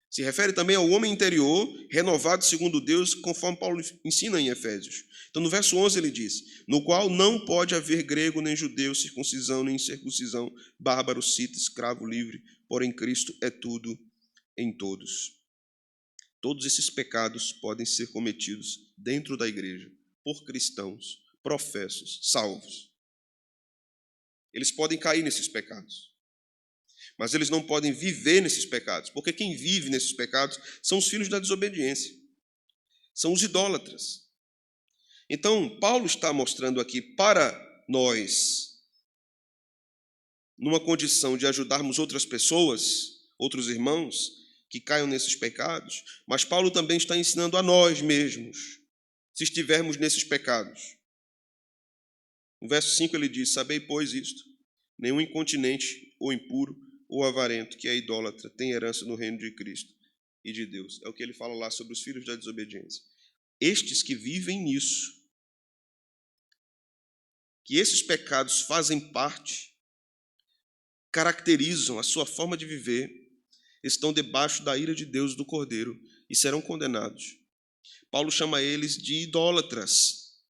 Se refere também ao homem interior, renovado segundo Deus, conforme Paulo ensina em Efésios. Então, no verso 11 ele diz, no qual não pode haver grego nem judeu, circuncisão nem incircuncisão, bárbaro, cita, escravo, livre, porém Cristo é tudo em todos. Todos esses pecados podem ser cometidos dentro da igreja, por cristãos, professos, salvos. Eles podem cair nesses pecados, mas eles não podem viver nesses pecados, porque quem vive nesses pecados são os filhos da desobediência, são os idólatras. Então, Paulo está mostrando aqui para nós, numa condição de ajudarmos outras pessoas, outros irmãos, que caiam nesses pecados, mas Paulo também está ensinando a nós mesmos, se estivermos nesses pecados. No verso 5 ele diz, sabei, pois, isto, nenhum incontinente ou impuro ou avarento, que é idólatra, tem herança no reino de Cristo e de Deus. É o que ele fala lá sobre os filhos da desobediência. Estes que vivem nisso, que esses pecados fazem parte, caracterizam a sua forma de viver, estão debaixo da ira de Deus do Cordeiro e serão condenados. Paulo chama eles de idólatras,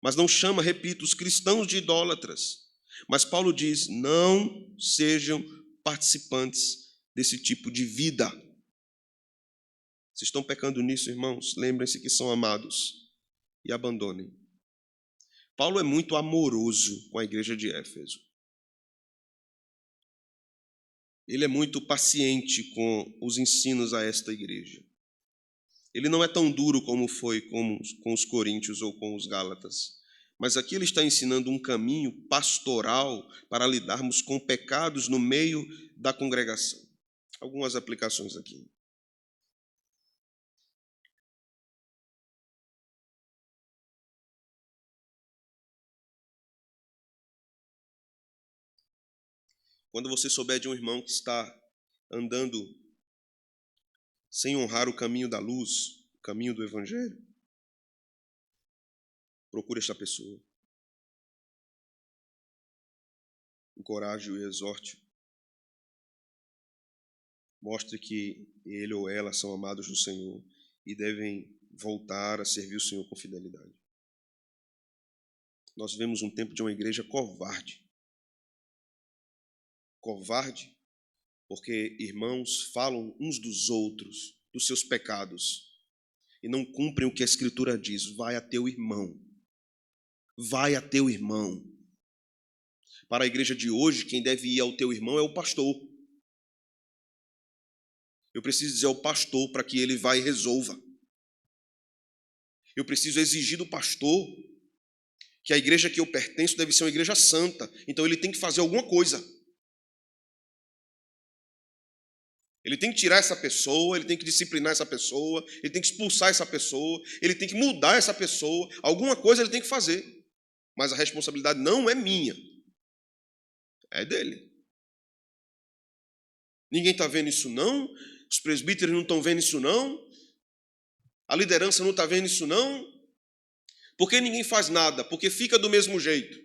mas não chama, repito, os cristãos de idólatras. Mas Paulo diz, não sejam participantes desse tipo de vida. Vocês estão pecando nisso, irmãos? Lembrem-se que são amados e abandonem. Paulo é muito amoroso com a igreja de Éfeso. Ele é muito paciente com os ensinos a esta igreja. Ele não é tão duro como foi com os coríntios ou com os gálatas. Mas aqui ele está ensinando um caminho pastoral para lidarmos com pecados no meio da congregação. Algumas aplicações aqui. Quando você souber de um irmão que está andando sem honrar o caminho da luz, o caminho do evangelho, procure esta pessoa. Encoraje-o e exorte. Mostre que ele ou ela são amados do Senhor e devem voltar a servir o Senhor com fidelidade. Nós vemos um tempo de uma igreja covarde. Covarde porque irmãos falam uns dos outros, dos seus pecados, e não cumprem o que a Escritura diz. Vai a teu irmão. Vai a teu irmão. Para a igreja de hoje, quem deve ir ao teu irmão é o pastor. Eu preciso dizer ao pastor para que ele vá e resolva. Eu preciso exigir do pastor que a igreja que eu pertenço deve ser uma igreja santa. Então ele tem que fazer alguma coisa. Ele tem que tirar essa pessoa, ele tem que disciplinar essa pessoa, ele tem que expulsar essa pessoa, ele tem que mudar essa pessoa. Alguma coisa ele tem que fazer. Mas a responsabilidade não é minha. É dele. Ninguém está vendo isso não. Os presbíteros não estão vendo isso não. A liderança não está vendo isso não. Por que ninguém faz nada? Porque fica do mesmo jeito.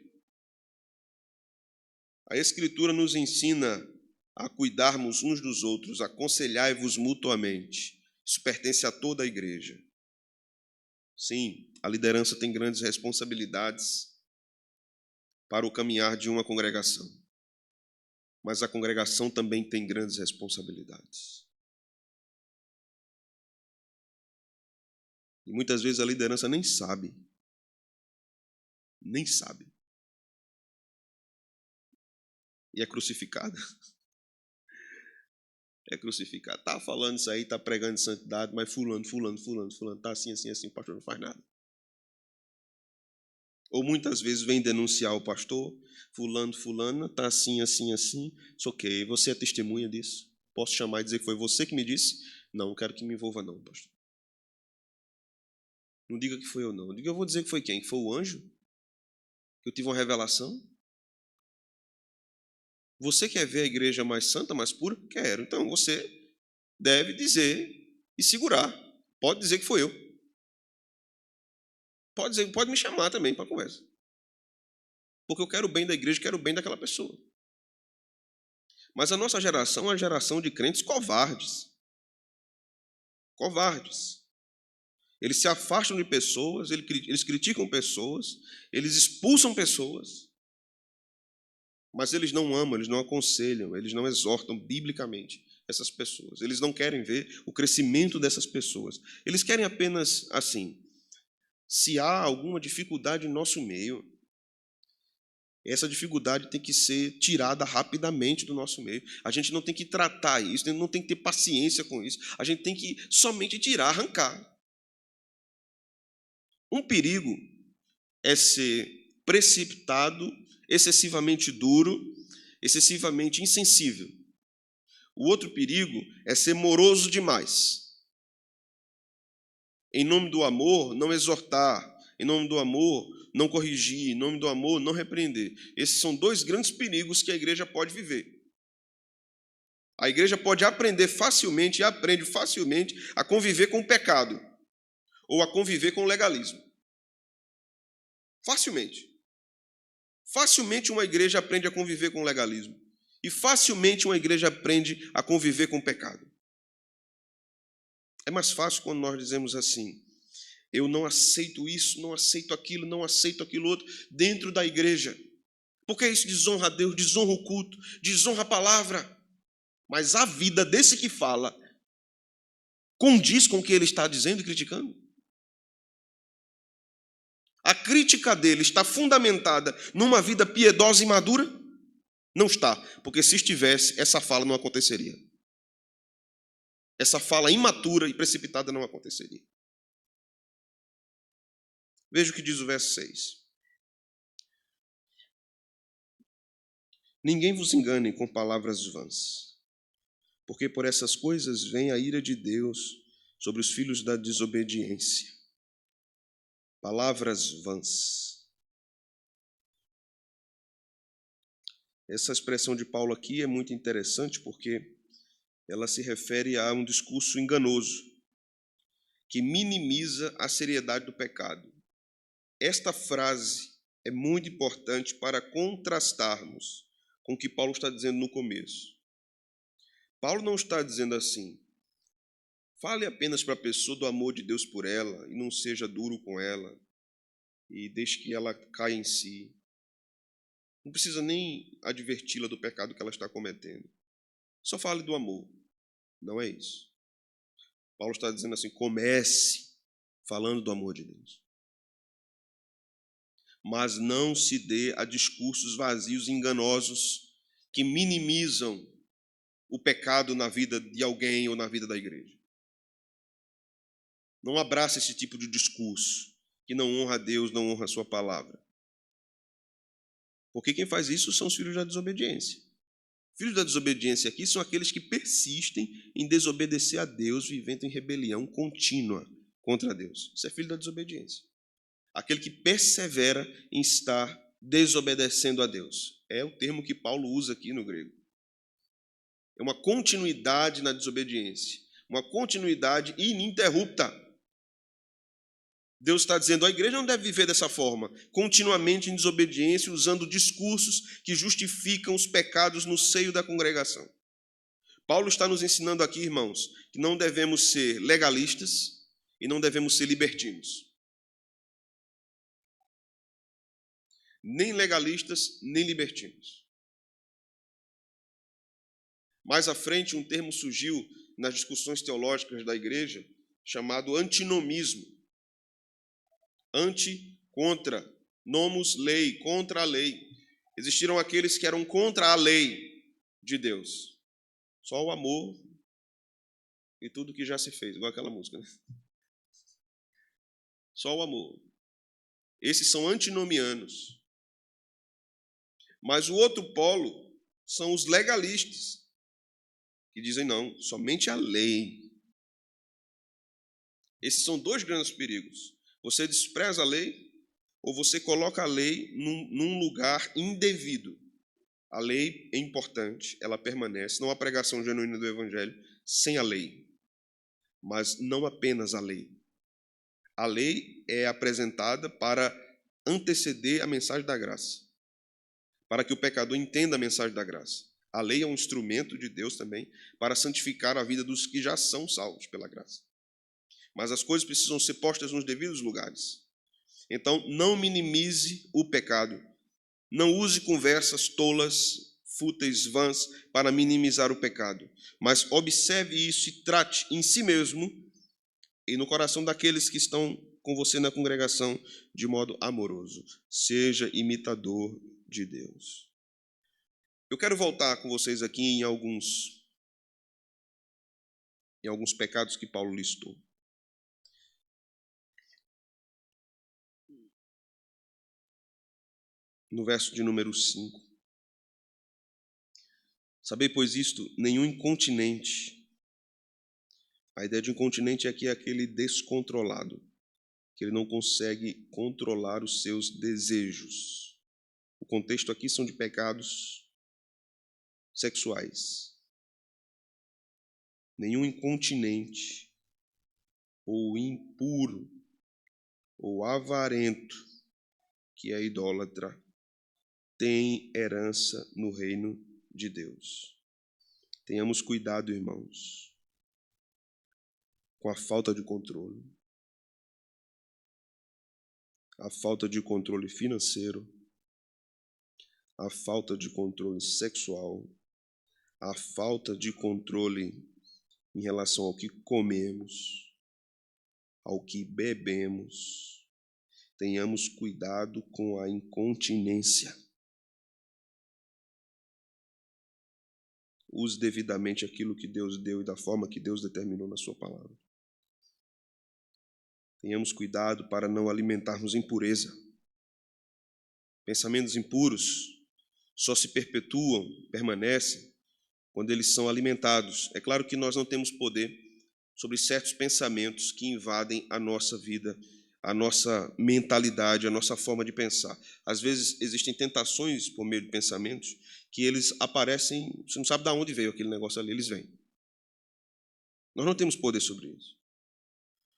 A Escritura nos ensina a cuidarmos uns dos outros, aconselhai-vos mutuamente. Isso pertence a toda a igreja. Sim, a liderança tem grandes responsabilidades para o caminhar de uma congregação. Mas a congregação também tem grandes responsabilidades. E muitas vezes a liderança nem sabe. Nem sabe. E é crucificada. É crucificado. Está falando isso aí, está pregando santidade, mas fulano, está assim, o pastor não faz nada. Ou muitas vezes vem denunciar o pastor, fulana, está assim. Isso ok, você é testemunha disso. Posso chamar e dizer que foi você que me disse? Não quero que me envolva não, pastor. Não diga que foi eu não. Eu vou dizer que foi quem? Que foi o anjo? Que eu tive uma revelação? Você quer ver a igreja mais santa, mais pura? Quero. Então você deve dizer e segurar. Pode dizer que foi eu. Pode me chamar também para conversa. Porque eu quero o bem da igreja, quero o bem daquela pessoa. Mas a nossa geração é uma geração de crentes covardes. covardes. Eles se afastam de pessoas, eles criticam pessoas, eles expulsam pessoas, mas eles não amam, eles não aconselham, eles não exortam biblicamente essas pessoas. Eles não querem ver o crescimento dessas pessoas. Eles querem apenas assim: se há alguma dificuldade em nosso meio, essa dificuldade tem que ser tirada rapidamente do nosso meio. A gente não tem que tratar isso, não tem que ter paciência com isso. A gente tem que somente tirar, arrancar. Um perigo é ser precipitado, excessivamente duro, excessivamente insensível. O outro perigo é ser moroso demais. Em nome do amor, não exortar. Em nome do amor, não corrigir. Em nome do amor, não repreender. Esses são dois grandes perigos que a igreja pode viver. A igreja pode aprender facilmente e aprende facilmente a conviver com o pecado ou a conviver com o legalismo. Facilmente. Facilmente uma igreja aprende a conviver com o legalismo. E facilmente uma igreja aprende a conviver com o pecado. É mais fácil quando nós dizemos assim: eu não aceito isso, não aceito aquilo outro dentro da igreja. Porque isso desonra a Deus, desonra o culto, desonra a palavra. Mas a vida desse que fala condiz com o que ele está dizendo e criticando? A crítica dele está fundamentada numa vida piedosa e madura? Não está, porque se estivesse, essa fala não aconteceria. Essa fala imatura e precipitada não aconteceria. Veja o que diz o verso 6. Ninguém vos engane com palavras vãs, porque por essas coisas vem a ira de Deus sobre os filhos da desobediência. Palavras vãs. Essa expressão de Paulo aqui é muito interessante porque ela se refere a um discurso enganoso, que minimiza a seriedade do pecado. Esta frase é muito importante para contrastarmos com o que Paulo está dizendo no começo. Paulo não está dizendo assim: fale apenas para a pessoa do amor de Deus por ela e não seja duro com ela e deixe que ela caia em si. Não precisa nem adverti-la do pecado que ela está cometendo. Só fale do amor. Não é isso. Paulo está dizendo assim: comece falando do amor de Deus. Mas não se dê a discursos vazios e enganosos que minimizam o pecado na vida de alguém ou na vida da igreja. Não abrace esse tipo de discurso que não honra a Deus, não honra a sua palavra. Porque quem faz isso são os filhos da desobediência. Filhos da desobediência aqui são aqueles que persistem em desobedecer a Deus, vivendo em rebelião contínua contra Deus. Isso é filho da desobediência. Aquele que persevera em estar desobedecendo a Deus. É o termo que Paulo usa aqui no grego. É uma continuidade na desobediência. Uma continuidade ininterrupta. Deus está dizendo: a igreja não deve viver dessa forma, continuamente em desobediência, usando discursos que justificam os pecados no seio da congregação. Paulo está nos ensinando aqui, irmãos, que não devemos ser legalistas e não devemos ser libertinos. Nem legalistas, nem libertinos. Mais à frente, um termo surgiu nas discussões teológicas da igreja, chamado antinomismo. Anti, contra, nomos, lei, contra a lei. Existiram aqueles que eram contra a lei de Deus. Só o amor e tudo que já se fez, igual aquela música, né? Só o amor. Esses são antinomianos. Mas o outro polo são os legalistas, que dizem não, somente a lei. Esses são dois grandes perigos. Você despreza a lei ou você coloca a lei num lugar indevido. A lei é importante, ela permanece. Não há pregação genuína do evangelho sem a lei. Mas não apenas a lei. A lei é apresentada para anteceder a mensagem da graça, para que o pecador entenda a mensagem da graça. A lei é um instrumento de Deus também para santificar a vida dos que já são salvos pela graça. mas as coisas precisam ser postas nos devidos lugares. Então, não minimize o pecado. Não use conversas tolas, fúteis, vãs, para minimizar o pecado. Mas observe isso e trate em si mesmo e no coração daqueles que estão com você na congregação de modo amoroso. Seja imitador de Deus. Eu quero voltar com vocês aqui em alguns pecados que Paulo listou. No verso de número 5. Sabei, pois, isto, nenhum incontinente. A ideia de incontinente aqui é aquele descontrolado, que ele não consegue controlar os seus desejos. O contexto aqui são de pecados sexuais. Nenhum incontinente, ou impuro, ou avarento, que é idólatra, tem herança no reino de Deus. Tenhamos cuidado, irmãos, com a falta de controle. A falta de controle financeiro, a falta de controle sexual, a falta de controle em relação ao que comemos, ao que bebemos. Tenhamos cuidado com a incontinência. Use devidamente aquilo que Deus deu e da forma que Deus determinou na sua palavra. Tenhamos cuidado para não alimentarmos impureza. Pensamentos impuros só se perpetuam, permanecem, quando eles são alimentados. É claro que nós não temos poder sobre certos pensamentos que invadem a nossa vida, a nossa mentalidade, a nossa forma de pensar. Às vezes existem tentações por meio de pensamentos que eles aparecem, você não sabe de onde veio aquele negócio ali, eles vêm. Nós não temos poder sobre isso.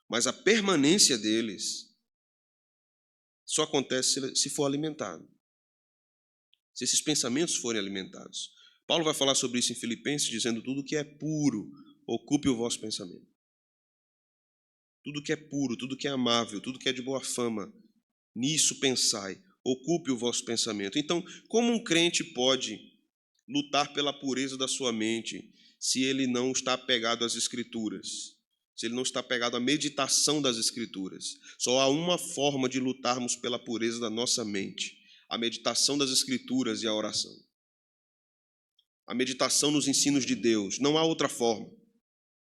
Mas a permanência deles só acontece se for alimentado. Se esses pensamentos forem alimentados. Paulo vai falar sobre isso em Filipenses, dizendo: tudo que é puro, ocupe o vosso pensamento. Tudo que é puro, tudo que é amável, tudo que é de boa fama, nisso pensai, ocupe o vosso pensamento. Então, como um crente pode lutar pela pureza da sua mente se ele não está apegado às Escrituras? Se ele não está apegado à meditação das Escrituras? Só há uma forma de lutarmos pela pureza da nossa mente: a meditação das Escrituras e a oração. A meditação nos ensinos de Deus. Não há outra forma.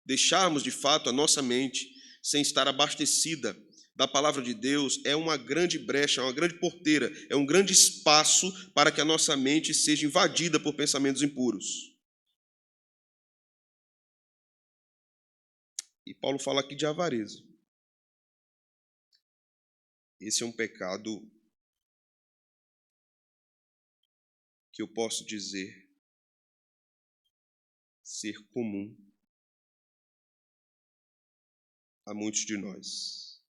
Deixarmos, de fato, a nossa mente sem estar abastecida da palavra de Deus é uma grande brecha, é uma grande porteira, é um grande espaço para que a nossa mente seja invadida por pensamentos impuros. E Paulo fala aqui de avareza. Esse é um pecado que eu posso dizer ser comum a muitos de nós.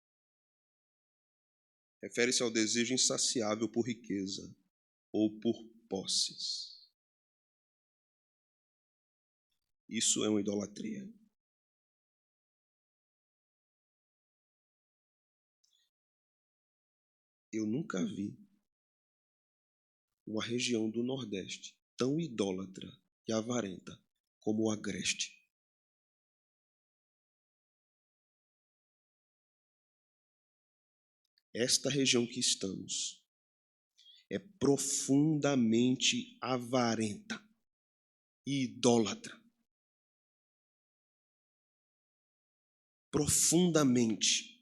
Refere-se ao desejo insaciável por riqueza ou por posses. Isso é uma idolatria. Eu nunca vi uma região do Nordeste tão idólatra e avarenta como o Agreste. Esta região que estamos é profundamente avarenta e idólatra. Profundamente.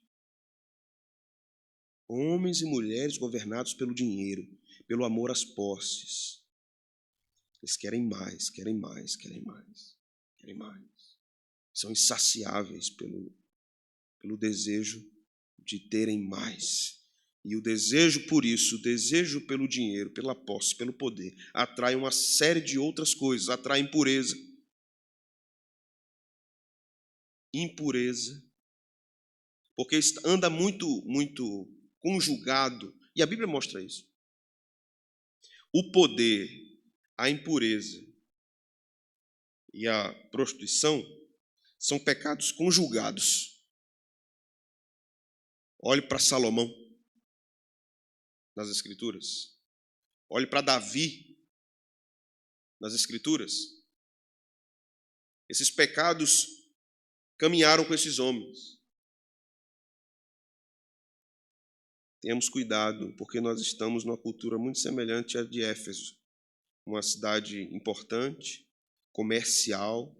Homens e mulheres governados pelo dinheiro, pelo amor às posses. Eles querem mais, querem mais, querem mais, querem mais. São insaciáveis pelo desejo de terem mais. E o desejo por isso, o desejo pelo dinheiro, pela posse, pelo poder, atrai uma série de outras coisas, atrai impureza. Impureza. Porque anda muito conjugado, e a Bíblia mostra isso. O poder, a impureza e a prostituição são pecados conjugados. Olhe para Salomão nas Escrituras. Olhe para Davi nas Escrituras. Esses pecados caminharam com esses homens. Tenhamos cuidado, porque nós estamos numa cultura muito semelhante à de Éfeso, uma cidade importante, comercial,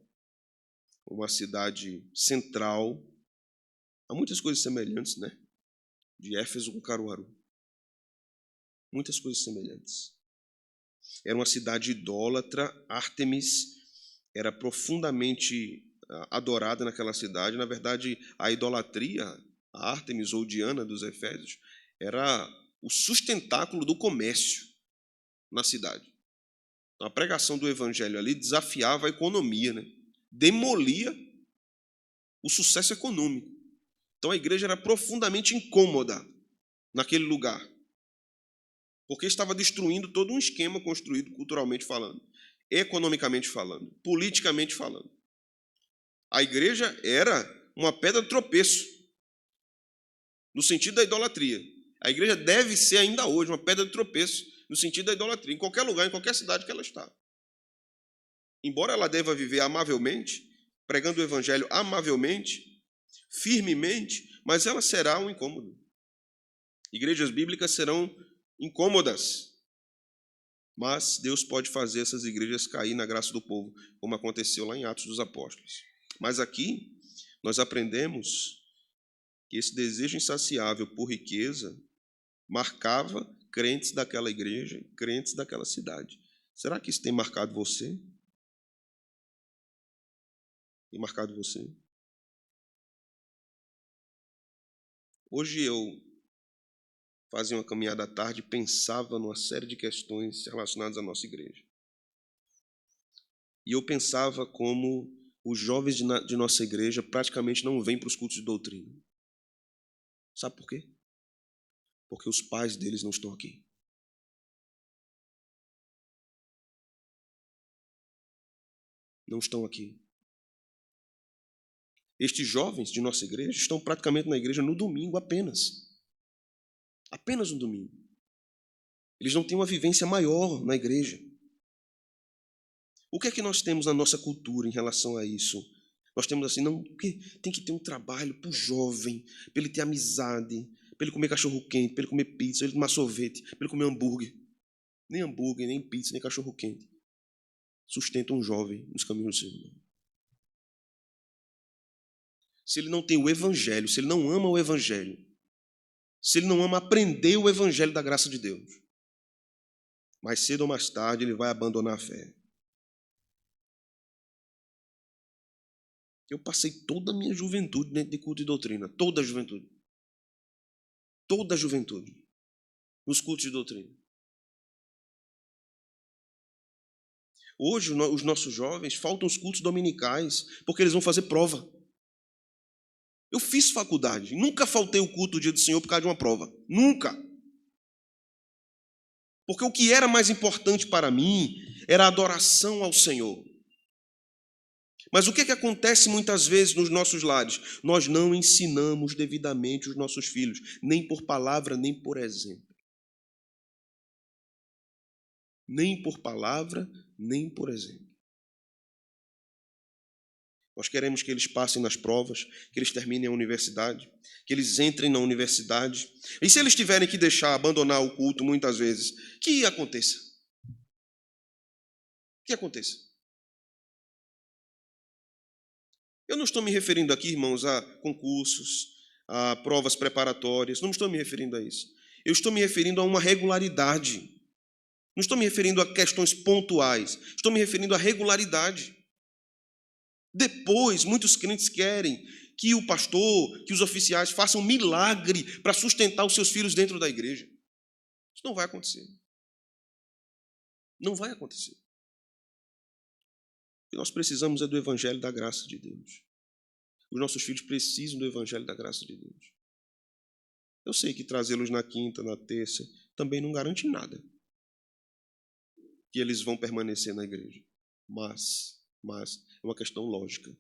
uma cidade central. Há muitas coisas semelhantes, né? De Éfeso com Caruaru. Muitas coisas semelhantes. Era uma cidade idólatra. Ártemis era profundamente adorada naquela cidade. Na verdade, a idolatria, a Ártemis ou Diana dos Efésios, era o sustentáculo do comércio na cidade. Então, a pregação do evangelho ali desafiava a economia, né? Demolia o sucesso econômico. Então a igreja era profundamente incômoda naquele lugar, porque estava destruindo todo um esquema construído culturalmente falando, economicamente falando, politicamente falando. A igreja era uma pedra de tropeço, no sentido da idolatria. A igreja deve ser ainda hoje uma pedra de tropeço, no sentido da idolatria, em qualquer lugar, em qualquer cidade que ela está. Embora ela deva viver amavelmente, pregando o evangelho amavelmente, firmemente, mas ela será um incômodo. Igrejas bíblicas serão incômodas, mas Deus pode fazer essas igrejas cair na graça do povo, como aconteceu lá em Atos dos Apóstolos. Mas aqui nós aprendemos que esse desejo insaciável por riqueza marcava crentes daquela igreja, crentes daquela cidade. Será que isso tem marcado você? Tem marcado você? Hoje eu fazia uma caminhada à tarde e pensava numa série de questões relacionadas à nossa igreja. E eu pensava como os jovens de nossa igreja praticamente não vêm para os cultos de doutrina. Sabe por quê? Porque os pais deles não estão aqui. Não estão aqui. Estes jovens de nossa igreja estão praticamente na igreja no domingo apenas. Apenas no domingo. Eles não têm uma vivência maior na igreja. O que é que nós temos na nossa cultura em relação a isso? Nós temos assim, não, porque tem que ter um trabalho para o jovem, para ele ter amizade, para ele comer cachorro-quente, para ele comer pizza, para ele tomar sorvete, para ele comer hambúrguer. Nem hambúrguer, nem pizza, nem cachorro-quente sustenta um jovem nos caminhos do Senhor. Se ele não tem o evangelho, se ele não ama o evangelho, se ele não ama aprender o evangelho da graça de Deus, mais cedo ou mais tarde ele vai abandonar a fé. Eu passei toda a minha juventude dentro de culto e doutrina, toda a juventude. Toda a juventude nos cultos de doutrina. Hoje, os nossos jovens faltam os cultos dominicais porque eles vão fazer prova. Eu fiz faculdade, nunca faltei o culto do dia do Senhor por causa de uma prova. Nunca. Porque o que era mais importante para mim era a adoração ao Senhor. Mas o que acontece muitas vezes nos nossos lares? Nós não ensinamos devidamente os nossos filhos, nem por palavra, nem por exemplo. Nem por palavra, nem por exemplo. Nós queremos que eles passem nas provas, que eles terminem a universidade, que eles entrem na universidade. E se eles tiverem que abandonar o culto muitas vezes, que aconteça. Que aconteça. Eu não estou me referindo aqui, irmãos, a concursos, a provas preparatórias, não estou me referindo a isso. Eu estou me referindo a uma regularidade. Não estou me referindo a questões pontuais, estou me referindo à regularidade. Depois, muitos crentes querem que o pastor, que os oficiais façam um milagre para sustentar os seus filhos dentro da igreja. Isso não vai acontecer. Não vai acontecer. O que nós precisamos é do evangelho da graça de Deus. Os nossos filhos precisam do evangelho da graça de Deus. Eu sei que trazê-los na quinta, na terça, também não garante nada que eles vão permanecer na igreja. Mas é uma questão lógica.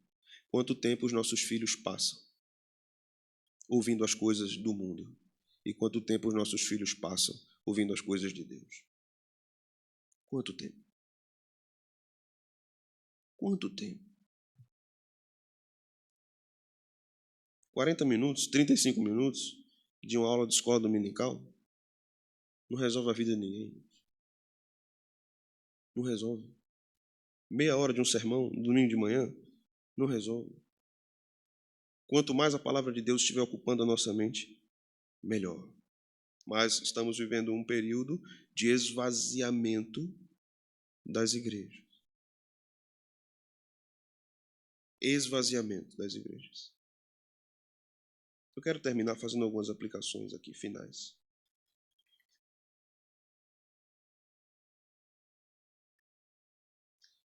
Quanto tempo os nossos filhos passam ouvindo as coisas do mundo? E quanto tempo os nossos filhos passam ouvindo as coisas de Deus? Quanto tempo? Quanto tempo? 40 minutos, 35 minutos de uma aula de escola dominical não resolve a vida de ninguém. Não resolve. Meia hora de um sermão, domingo de manhã, não resolve. Quanto mais a palavra de Deus estiver ocupando a nossa mente, melhor. Mas estamos vivendo um período de esvaziamento das igrejas. Esvaziamento das igrejas. Eu quero terminar fazendo algumas aplicações aqui finais.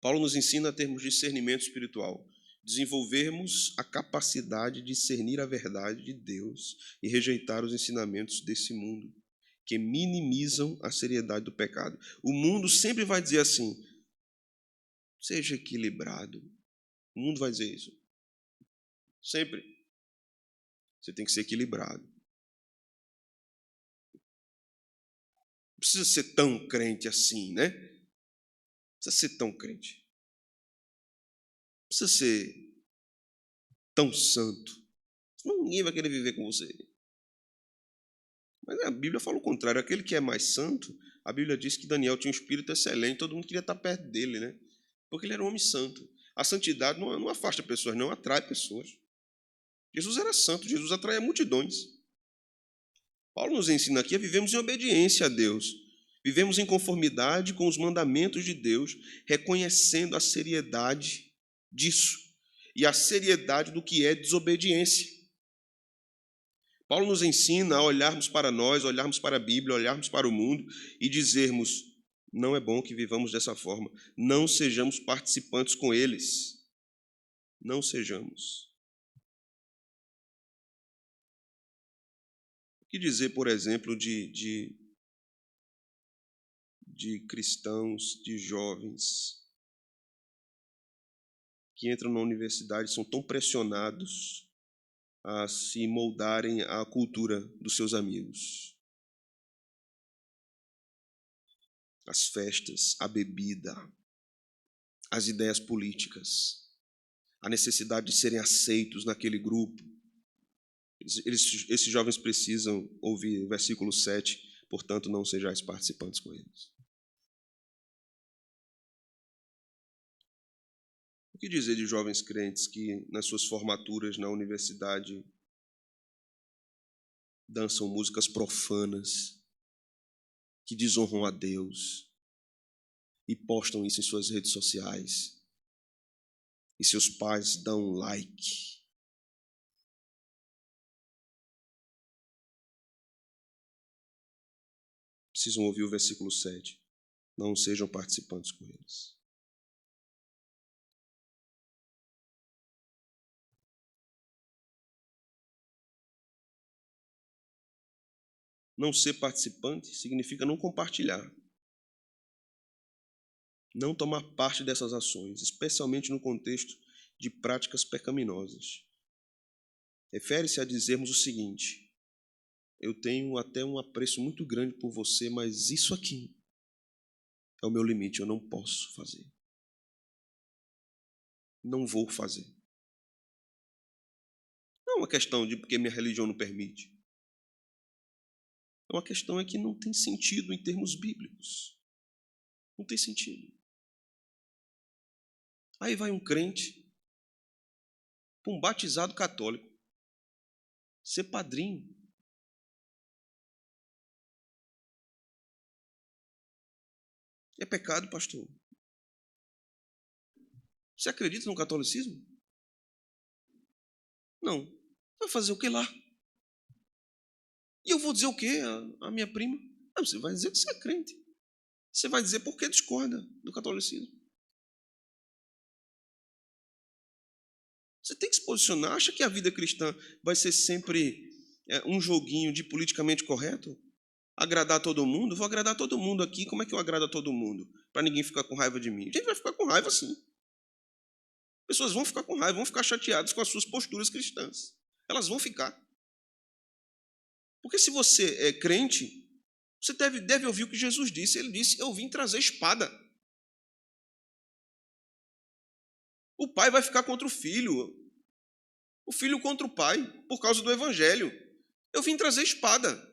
Paulo nos ensina a termos discernimento espiritual, desenvolvermos a capacidade de discernir a verdade de Deus e rejeitar os ensinamentos desse mundo, que minimizam a seriedade do pecado. O mundo sempre vai dizer assim: seja equilibrado. O mundo vai dizer isso. Sempre. Você tem que ser equilibrado. Não precisa ser tão crente assim, né? Não precisa ser tão crente. Não precisa ser tão santo. Senão ninguém vai querer viver com você. Mas a Bíblia fala o contrário. Aquele que é mais santo, a Bíblia diz que Daniel tinha um espírito excelente, todo mundo queria estar perto dele, né? Porque ele era um homem santo. A santidade não afasta pessoas, não atrai pessoas. Jesus era santo, Jesus atraía multidões. Paulo nos ensina aqui a vivermos em obediência a Deus. Vivemos em conformidade com os mandamentos de Deus, reconhecendo a seriedade disso e a seriedade do que é desobediência. Paulo nos ensina a olharmos para nós, olharmos para a Bíblia, olharmos para o mundo e dizermos: não é bom que vivamos dessa forma, não sejamos participantes com eles. Não sejamos. O que dizer, por exemplo, de cristãos, de jovens que entram na universidade e são tão pressionados a se moldarem à cultura dos seus amigos? As festas, a bebida, as ideias políticas, a necessidade de serem aceitos naquele grupo. Esses jovens precisam ouvir o versículo 7, portanto, não sejais participantes com eles. O que dizer de jovens crentes que, nas suas formaturas na universidade, dançam músicas profanas, que desonram a Deus e postam isso em suas redes sociais, e seus pais dão like? Precisam ouvir o versículo 7. Não sejam participantes com eles. Não ser participante significa não compartilhar, não tomar parte dessas ações, especialmente no contexto de práticas pecaminosas. Refere-se a dizermos o seguinte: eu tenho até um apreço muito grande por você, mas isso aqui é o meu limite, eu não posso fazer. Não vou fazer. Não é uma questão de porque minha religião não permite. É uma questão que não tem sentido em termos bíblicos. Não tem sentido. Aí vai um crente, um batizado católico, ser padrinho. É pecado, pastor? Você acredita no catolicismo? Não. Vai fazer o que lá? E eu vou dizer o quê à minha prima? Não, você vai dizer que você é crente. Você vai dizer por que discorda do catolicismo. Você tem que se posicionar. Acha que a vida cristã vai ser sempre um joguinho de politicamente correto? Agradar todo mundo? Vou agradar todo mundo aqui. Como é que eu agrado a todo mundo? Para ninguém ficar com raiva de mim. A gente vai ficar com raiva, sim. Pessoas vão ficar com raiva, vão ficar chateadas com as suas posturas cristãs. Elas vão ficar. Porque se você é crente, você deve ouvir o que Jesus disse. Ele disse, eu vim trazer espada. O pai vai ficar contra o filho contra o pai, por causa do evangelho. Eu vim trazer espada.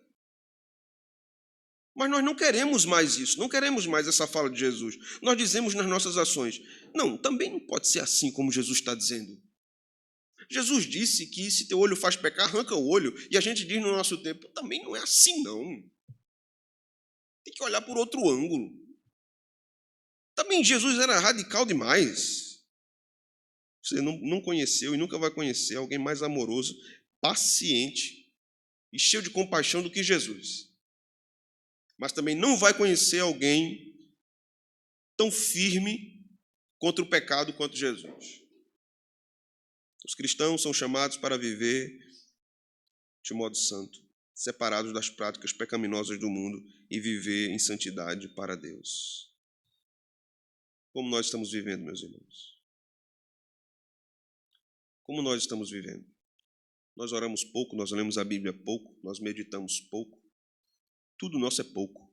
Mas nós não queremos mais isso, não queremos mais essa fala de Jesus. Nós dizemos nas nossas ações, não, também não pode ser assim como Jesus está dizendo. Jesus disse que se teu olho faz pecar, arranca o olho. E a gente diz no nosso tempo, também não é assim não. Tem que olhar por outro ângulo. Também Jesus era radical demais. Você não conheceu e nunca vai conhecer alguém mais amoroso, paciente e cheio de compaixão do que Jesus. Mas também não vai conhecer alguém tão firme contra o pecado quanto Jesus. Os cristãos são chamados para viver de modo santo, separados das práticas pecaminosas do mundo e viver em santidade para Deus. Como nós estamos vivendo, meus irmãos? Como nós estamos vivendo? Nós oramos pouco, nós lemos a Bíblia pouco, nós meditamos pouco. Tudo nosso é pouco.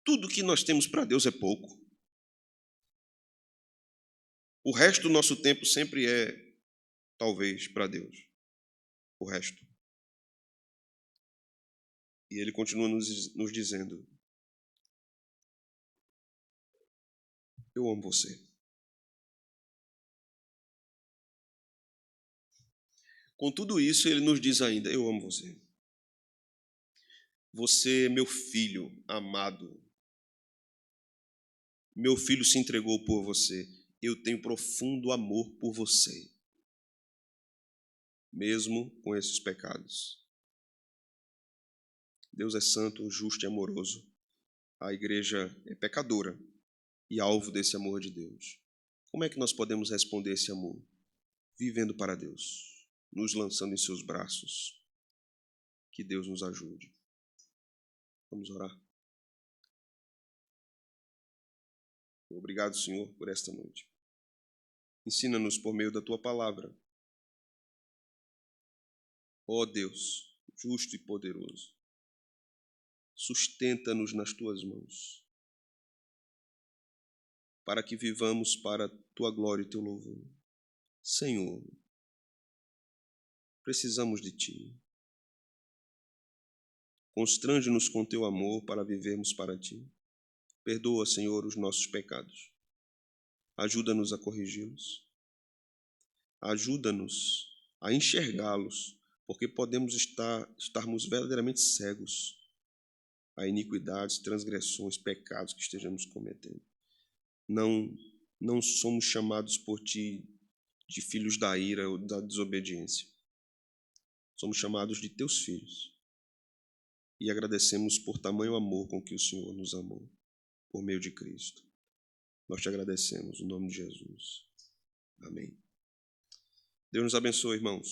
Tudo que nós temos para Deus é pouco. O resto do nosso tempo sempre é, talvez, para Deus. O resto. E ele continua nos dizendo, eu amo você. Com tudo isso, ele nos diz ainda, eu amo você. Você é meu filho amado. Meu filho se entregou por você. Eu tenho profundo amor por você. Mesmo com esses pecados. Deus é santo, justo e amoroso. A igreja é pecadora e alvo desse amor de Deus. Como é que nós podemos responder esse amor? Vivendo para Deus, nos lançando em seus braços. Que Deus nos ajude. Vamos orar. Obrigado, Senhor, por esta noite. Ensina-nos por meio da Tua palavra. Ó Deus, justo e poderoso, sustenta-nos nas Tuas mãos, para que vivamos para Tua glória e Teu louvor. Senhor, precisamos de Ti. Constrange-nos com Teu amor para vivermos para Ti. Perdoa, Senhor, os nossos pecados. Ajuda-nos a corrigi-los. Ajuda-nos a enxergá-los, porque podemos estarmos verdadeiramente cegos a iniquidades, transgressões, pecados que estejamos cometendo. Não somos chamados por Ti de filhos da ira ou da desobediência. Somos chamados de Teus filhos. E agradecemos por tamanho amor com que o Senhor nos amou, por meio de Cristo. Nós Te agradecemos, em nome de Jesus. Amém. Deus nos abençoe, irmãos.